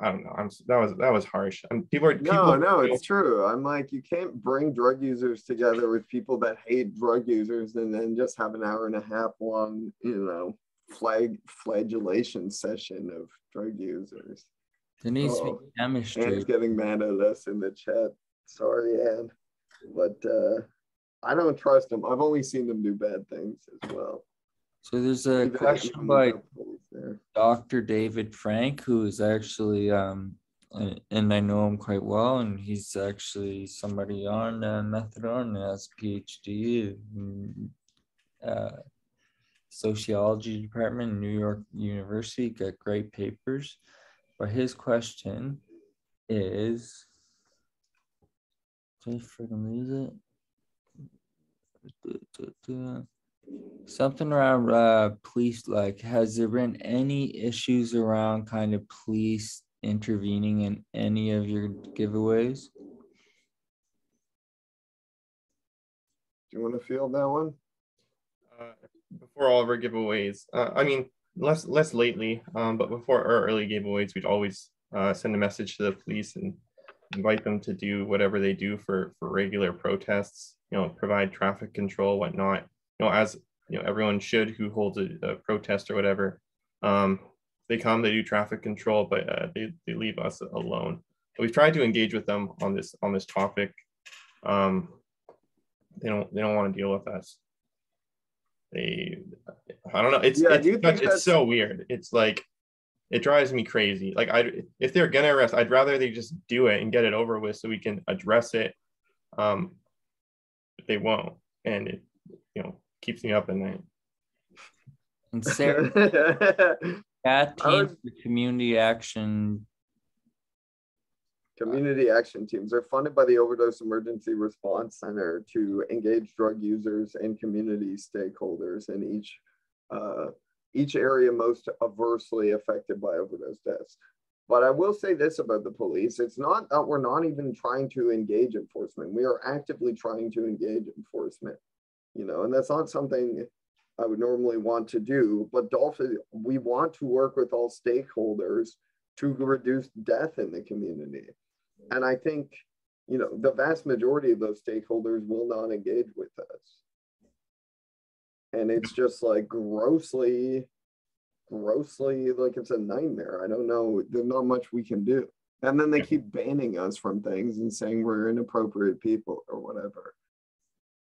don't know. That was harsh. No, it's true. I'm like, you can't bring drug users together with people that hate drug users and then just have an hour and a half long, flagellation session of drug users. There needs to be chemistry. Anne's getting mad at us in the chat. Sorry, Anne. But I don't trust them. I've only seen them do bad things as well. So there's a question by Dr. David Frank, who is actually, and I know him quite well, and he's actually somebody on methadone, has a PhD in sociology department in New York University, got great papers. But his question is, did I freaking lose it? Something around police, like, has there been any issues around kind of police intervening in any of your giveaways? Do you want to field that one? Before all of our giveaways, less lately, but before our early giveaways, we'd always send a message to the police and invite them to do whatever they do for regular protests, provide traffic control, whatnot. As everyone should who holds a protest or whatever. They come, they do traffic control, but they leave us alone. We've tried to engage with them on this topic. They don't want to deal with us. I don't know. It's so weird. It's like, it drives me crazy. Like, if they're gonna arrest, I'd rather they just do it and get it over with so we can address it. But they won't, and it keeps me up at night. And Sarah, cat teams, the community action teams are funded by the Overdose Emergency Response Center to engage drug users and community stakeholders in each area most adversely affected by overdose deaths. But I will say this about the police: it's not that we're not even trying to engage enforcement. We are actively trying to engage enforcement. And that's not something I would normally want to do, but we want to work with all stakeholders to reduce death in the community. And I think, the vast majority of those stakeholders will not engage with us. And it's just like grossly, like it's a nightmare. I don't know, there's not much we can do. And then they keep banning us from things and saying we're inappropriate people or whatever.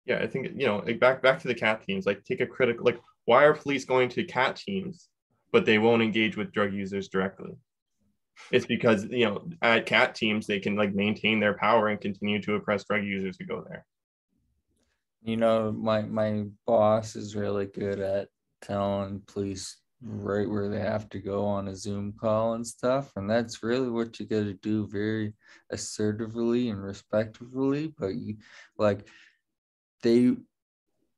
Yeah, I think, back to the cat teams, like, take a critical, like, why are police going to cat teams, but they won't engage with drug users directly? It's because, at cat teams, they can, like, maintain their power and continue to oppress drug users who go there. My boss is really good at telling police right where they have to go on a Zoom call and stuff. And that's really what you got to do, very assertively and respectfully. But they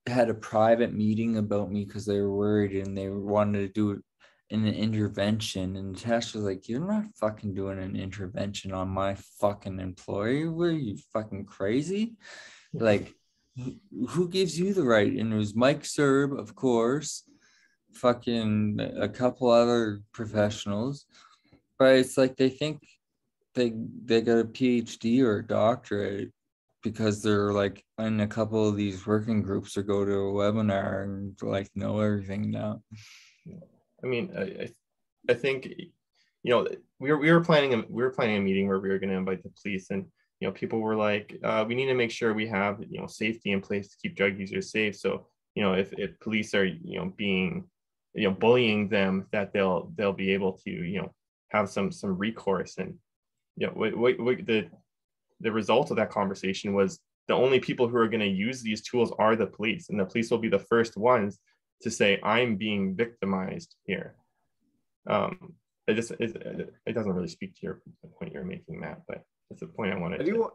had a private meeting about me because they were worried and they wanted to do an intervention, and Natasha was like, you're not fucking doing an intervention on my fucking employee. Were you fucking crazy? Like, who gives you the right? And it was Mike Serb, of course, fucking a couple other professionals, but it's like they think they got a PhD or a doctorate because they're like in a couple of these working groups or go to a webinar and like know everything now. I mean, I think, you know, we were planning a meeting where we were going to invite the police, and you know, people were like, we need to make sure we have, you know, safety in place to keep drug users safe. So, you know, if police are, you know, being, you know, bullying them, that they'll be able to, you know, have some recourse. And you know, the result of that conversation was the only people who are going to use these tools are the police, and the police will be the first ones to say, I'm being victimized here. It doesn't really speak to the point you're making, Matt, but that's the point I wanted to.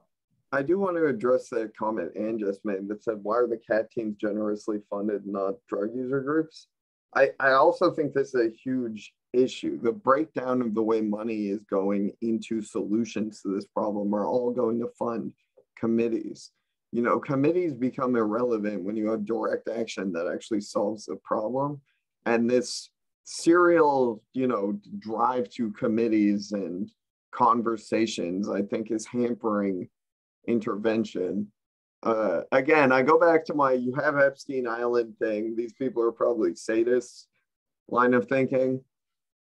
I do want to address that comment Anne just made that said, why are the CAT teams generously funded, not drug user groups? I also think this is a huge issue. The breakdown of the way money is going into solutions to this problem are all going to fund committees. You know, committees become irrelevant when you have direct action that actually solves the problem. And this serial, you know, drive to committees and conversations, I think, is hampering intervention. Again, I go back to my you have Epstein Island thing. These people are probably sadists line of thinking.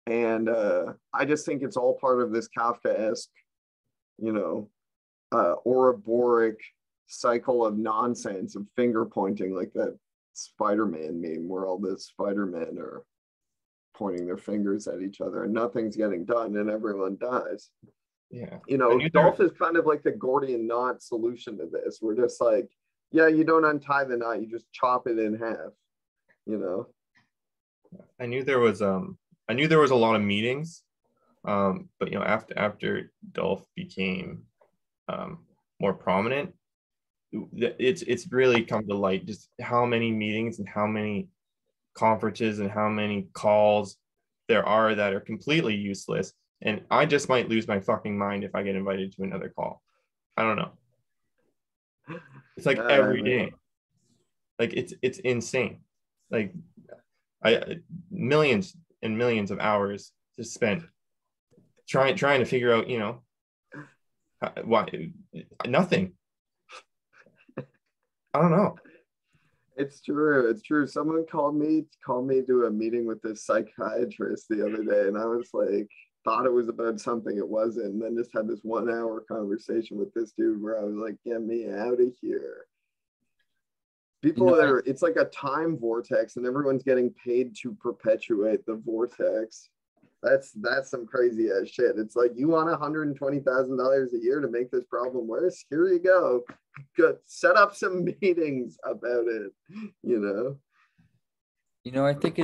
And I just think it's all part of this Kafkaesque, you know, Ouroboros cycle of nonsense of finger pointing, like that Spider-Man meme where all the Spider-Men are pointing their fingers at each other and nothing's getting done and everyone dies. Yeah. You know, Dolph is kind of like the Gordian knot solution to this. We're just like, yeah, you don't untie the knot, you just chop it in half, you know. I knew there was a lot of meetings, but you know, after Dolph became more prominent, it's really come to light just how many meetings and how many conferences and how many calls there are that are completely useless. And I just might lose my fucking mind if I get invited to another call. I don't know. It's like every day. Like it's insane. Like millions and millions of hours just spent trying to figure out, you know, why nothing. I don't know. It's true. It's true. Someone called me to a meeting with this psychiatrist the other day, and I was like, thought it was about something it wasn't, and then just had this 1 hour conversation with this dude where I was like, get me out of here. People are, it's like a time vortex, and everyone's getting paid to perpetuate the vortex. That's some crazy ass shit. It's like, you want $120,000 a year to make this problem worse? Here you go. Good. Set up some meetings about it, you know? You know, I think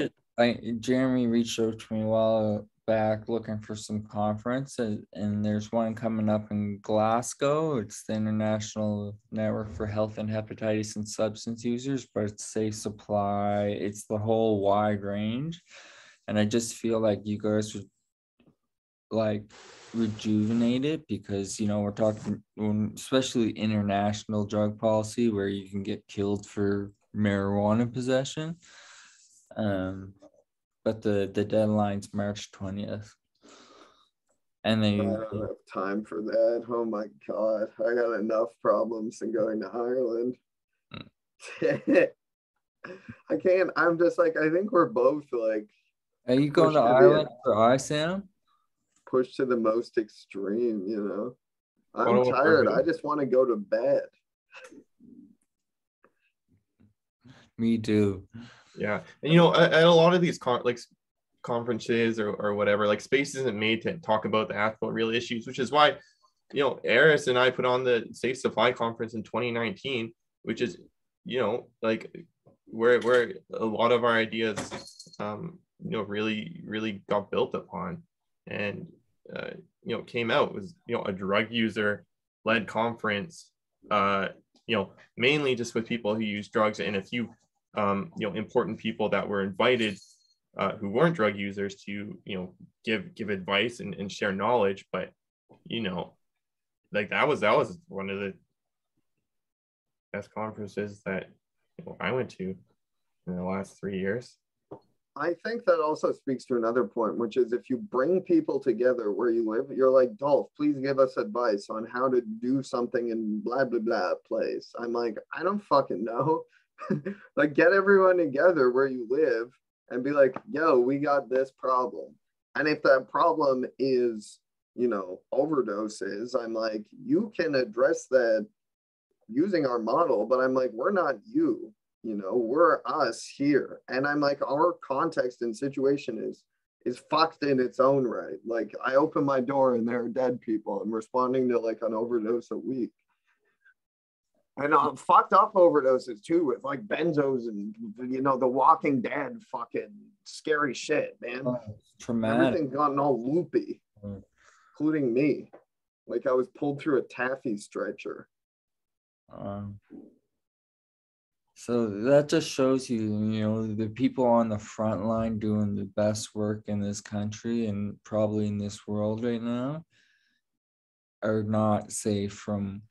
Jeremy reached out to me a while back looking for some conference, and there's one coming up in Glasgow. It's the International Network for Health and Hepatitis and Substance Users, but it's safe supply. It's the whole wide range. And I just feel like you guys would like rejuvenate it because, you know, we're talking, especially international drug policy where you can get killed for marijuana possession. But the deadline's March 20th. And I don't have time for that. Oh my God. I got enough problems than going to Ireland. I can't, I'm just like, I think we're both like, are you going to Ireland for ISAM? Pushed to the most extreme, you know. I'm tired. I just want to go to bed. Me too. Yeah. And you know, at a lot of these conferences or whatever, like space isn't made to talk about the ethical real issues, which is why, you know, Eris and I put on the Safe Supply Conference in 2019, which is, you know, like where a lot of our ideas you know, really got built upon, and you know, came out. It was, you know, a drug user led conference, you know, mainly just with people who use drugs and a few you know, important people that were invited who weren't drug users to, give advice and share knowledge. But, like that was one of the best conferences that I went to in the last 3 years. I think that also speaks to another point, which is if you bring people together where you live, you're like, Dolph, please give us advice on how to do something in blah, blah, blah place. I'm like, I don't fucking know. Like, get everyone together where you live and be like, yo, we got this problem. And if that problem is, overdoses, I'm like, you can address that using our model, but I'm like, we're not you. We're us here. And I'm like, our context and situation is fucked in its own right. Like, I open my door and there are dead people. I'm responding to like an overdose a week. And fucked up overdoses too, with like benzos and, the Walking Dead fucking scary shit, man. Traumatic. Everything's gotten all loopy, including me. Like I was pulled through a taffy stretcher. So that just shows you, the people on the front line doing the best work in this country and probably in this world right now are not safe from,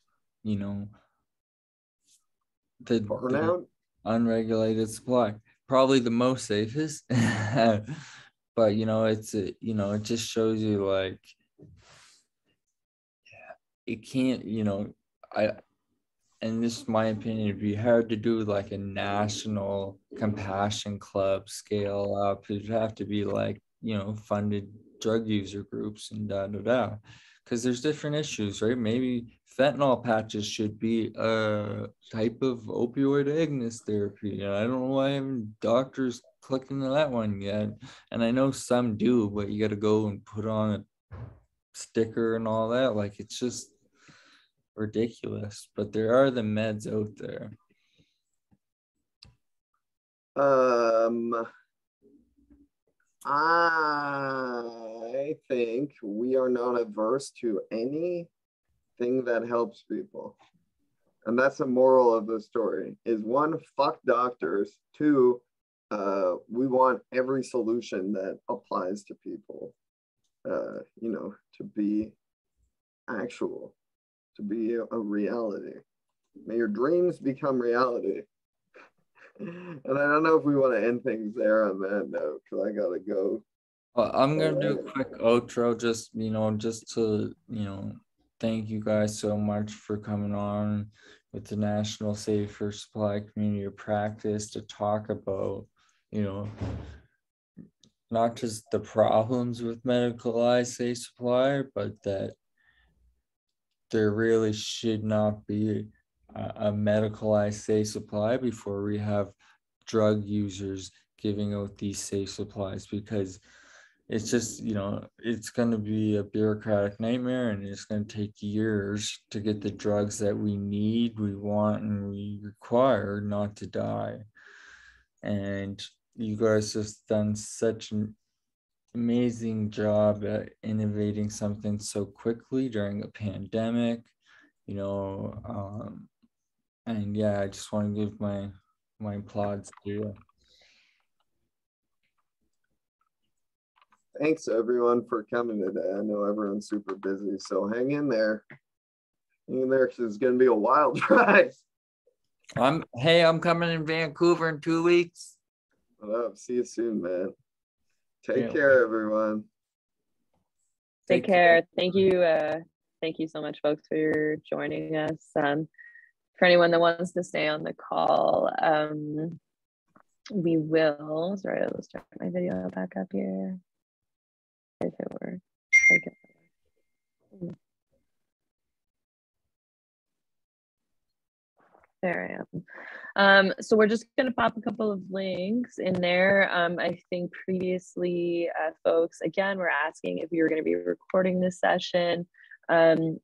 the unregulated supply. Probably the most safest, but it just shows you like, it can't, and this is my opinion, it'd be hard to do like a national compassion club scale up. It'd have to be like, funded drug user groups and because there's different issues, right? Maybe fentanyl patches should be a type of opioid agonist therapy. I don't know why I haven't doctors clicking to that one yet. And I know some do, but you got to go and put on a sticker and all that. Like, it's just ridiculous, but there are the meds out there. I think we are not averse to anything that helps people, and that's the moral of the story. Is one, fuck doctors. Two, we want every solution that applies to people, to be actual. To be a reality. May your dreams become reality. And I don't know if we want to end things there on that note, because I gotta go. Well, I'm gonna do a quick outro, just to thank you guys so much for coming on with the National Safer Supply Community of Practice to talk about not just the problems with medicalized safe supply, but that there really should not be a medicalized safe supply before we have drug users giving out these safe supplies, because it's just, it's going to be a bureaucratic nightmare, and it's going to take years to get the drugs that we need, we want, and we require not to die. And you guys just done such an amazing job at innovating something so quickly during a pandemic, and yeah, I just want to give my applause to you. Thanks everyone for coming today. I know everyone's super busy, so hang in there. Hang in there, because it's going to be a wild drive. I'm coming in Vancouver in 2 weeks. Oh, see you soon, man. Take care, everyone. Take care. Thank you. Thank you so much, folks, for joining us. For anyone that wants to stay on the call, we will. Sorry, I'll start my video back up here. If it were. There I am. So we're just going to pop a couple of links in there. I think previously, folks, again, were asking if we were going to be recording this session.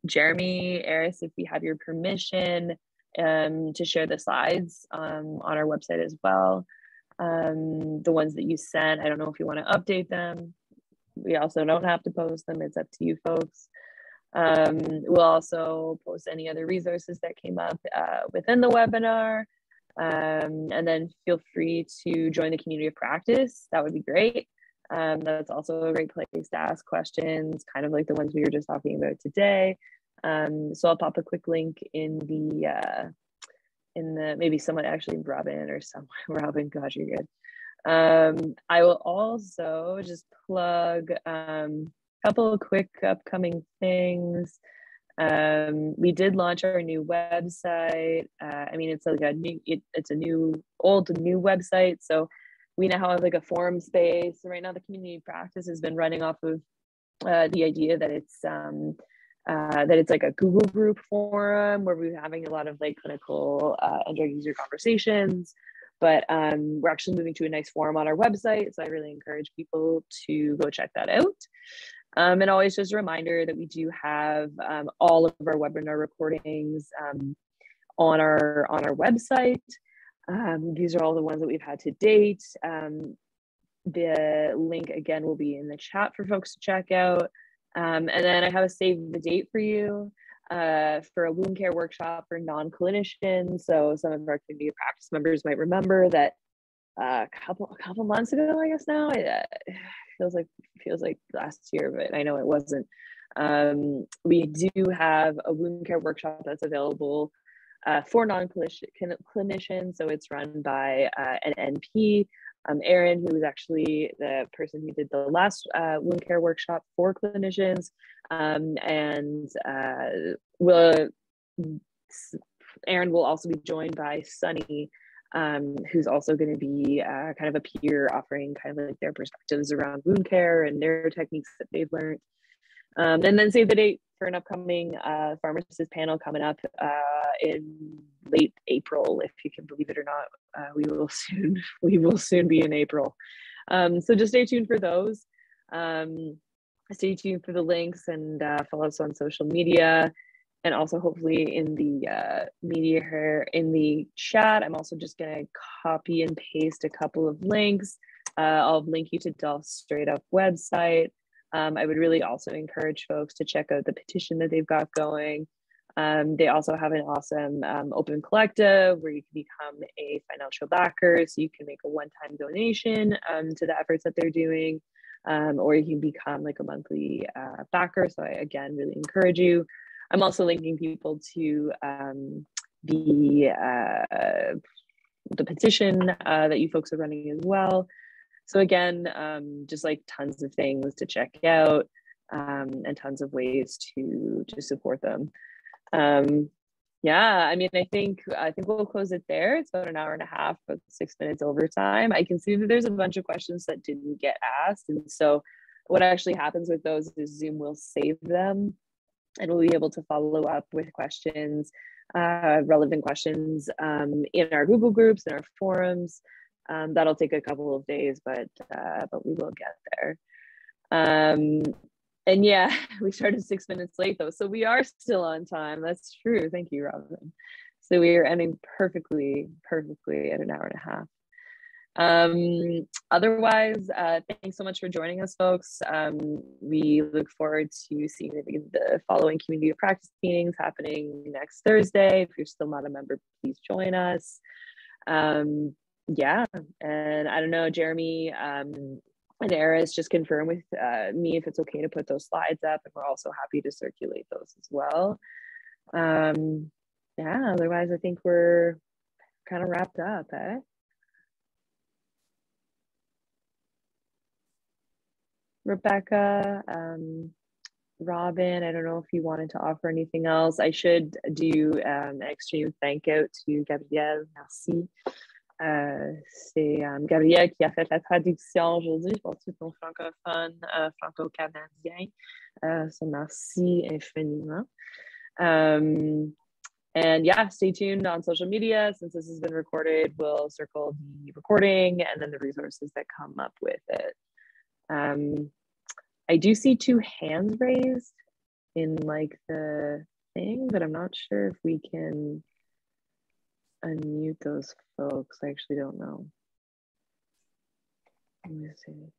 Jeremy, Eris, if we have your permission to share the slides on our website as well. The ones that you sent, I don't know if you want to update them. We also don't have to post them. It's up to you folks. We'll also post any other resources that came up within the webinar. And then feel free to join the community of practice. That would be great. That's also a great place to ask questions, kind of like the ones we were just talking about today. So I'll pop a quick link in the maybe someone actually Robin or someone Robin, gosh, you're good. I will also just plug a couple of quick upcoming things. We did launch our new website. I mean, it's like it's a new website. So we now have like a forum space. So right now the community practice has been running off of the idea that it's like a Google group forum where we're having a lot of like clinical and drug user conversations. But we're actually moving to a nice forum on our website. So I really encourage people to go check that out. And always just a reminder that we do have all of our webinar recordings on our website. These are all the ones that we've had to date. The link again will be in the chat for folks to check out. And then I have a save the date for you for a wound care workshop for non-clinicians. So some of our community practice members might remember that a couple months ago, I guess now, it feels like last year, but I know it wasn't. We do have a wound care workshop that's available for non-clinicians. So it's run by an NP, Erin, who was actually the person who did the last wound care workshop for clinicians. Erin will also be joined by Sunny, who's also going to be kind of a peer offering kind of like their perspectives around wound care and their techniques that they've learned. And then save the date for an upcoming pharmacist panel coming up in late April, if you can believe it or not. We will soon be in April. So just stay tuned for those. Stay tuned for the links and follow us on social media. And also hopefully in the media here in the chat, I'm also just gonna copy and paste a couple of links. I'll link you to Dolph's straight up website. I would really also encourage folks to check out the petition that they've got going. They also have an awesome open collective where you can become a financial backer. So you can make a one-time donation to the efforts that they're doing, or you can become like a monthly backer. So I, again, really encourage you. I'm also linking people to the petition that you folks are running as well. So again, just like tons of things to check out and tons of ways to support them. Yeah, I mean, I think we'll close it there. It's about an hour and a half, but 6 minutes overtime. I can see that there's a bunch of questions that didn't get asked. And so what actually happens with those is Zoom will save them and we'll be able to follow up with questions, relevant questions in our Google groups and our forums. That'll take a couple of days, but we will get there. And yeah, we started 6 minutes late though, so we are still on time. That's true. Thank you, Robin. So we are ending perfectly at an hour and a half. Otherwise, thanks so much for joining us, folks. We look forward to seeing the following community of practice meetings happening next Thursday. If you're still not a member, please join us. Yeah, and I don't know, Jeremy and Eris, just confirm with me if it's okay to put those slides up, and we're also happy to circulate those as well. Yeah, otherwise I think we're kind of wrapped up, eh? Rebecca, Robin, I don't know if you wanted to offer anything else. I should do an extreme thank out to Gabrielle, merci. C'est Gabrielle qui a fait la traduction aujourd'hui. Je pense que c'est ton francophone, franco-canadien. So merci infiniment. And yeah, stay tuned on social media. Since this has been recorded, we'll circle the recording and then the resources that come up with it. I do see 2 hands raised in like the thing, but I'm not sure if we can unmute those folks. I actually don't know. Let me see.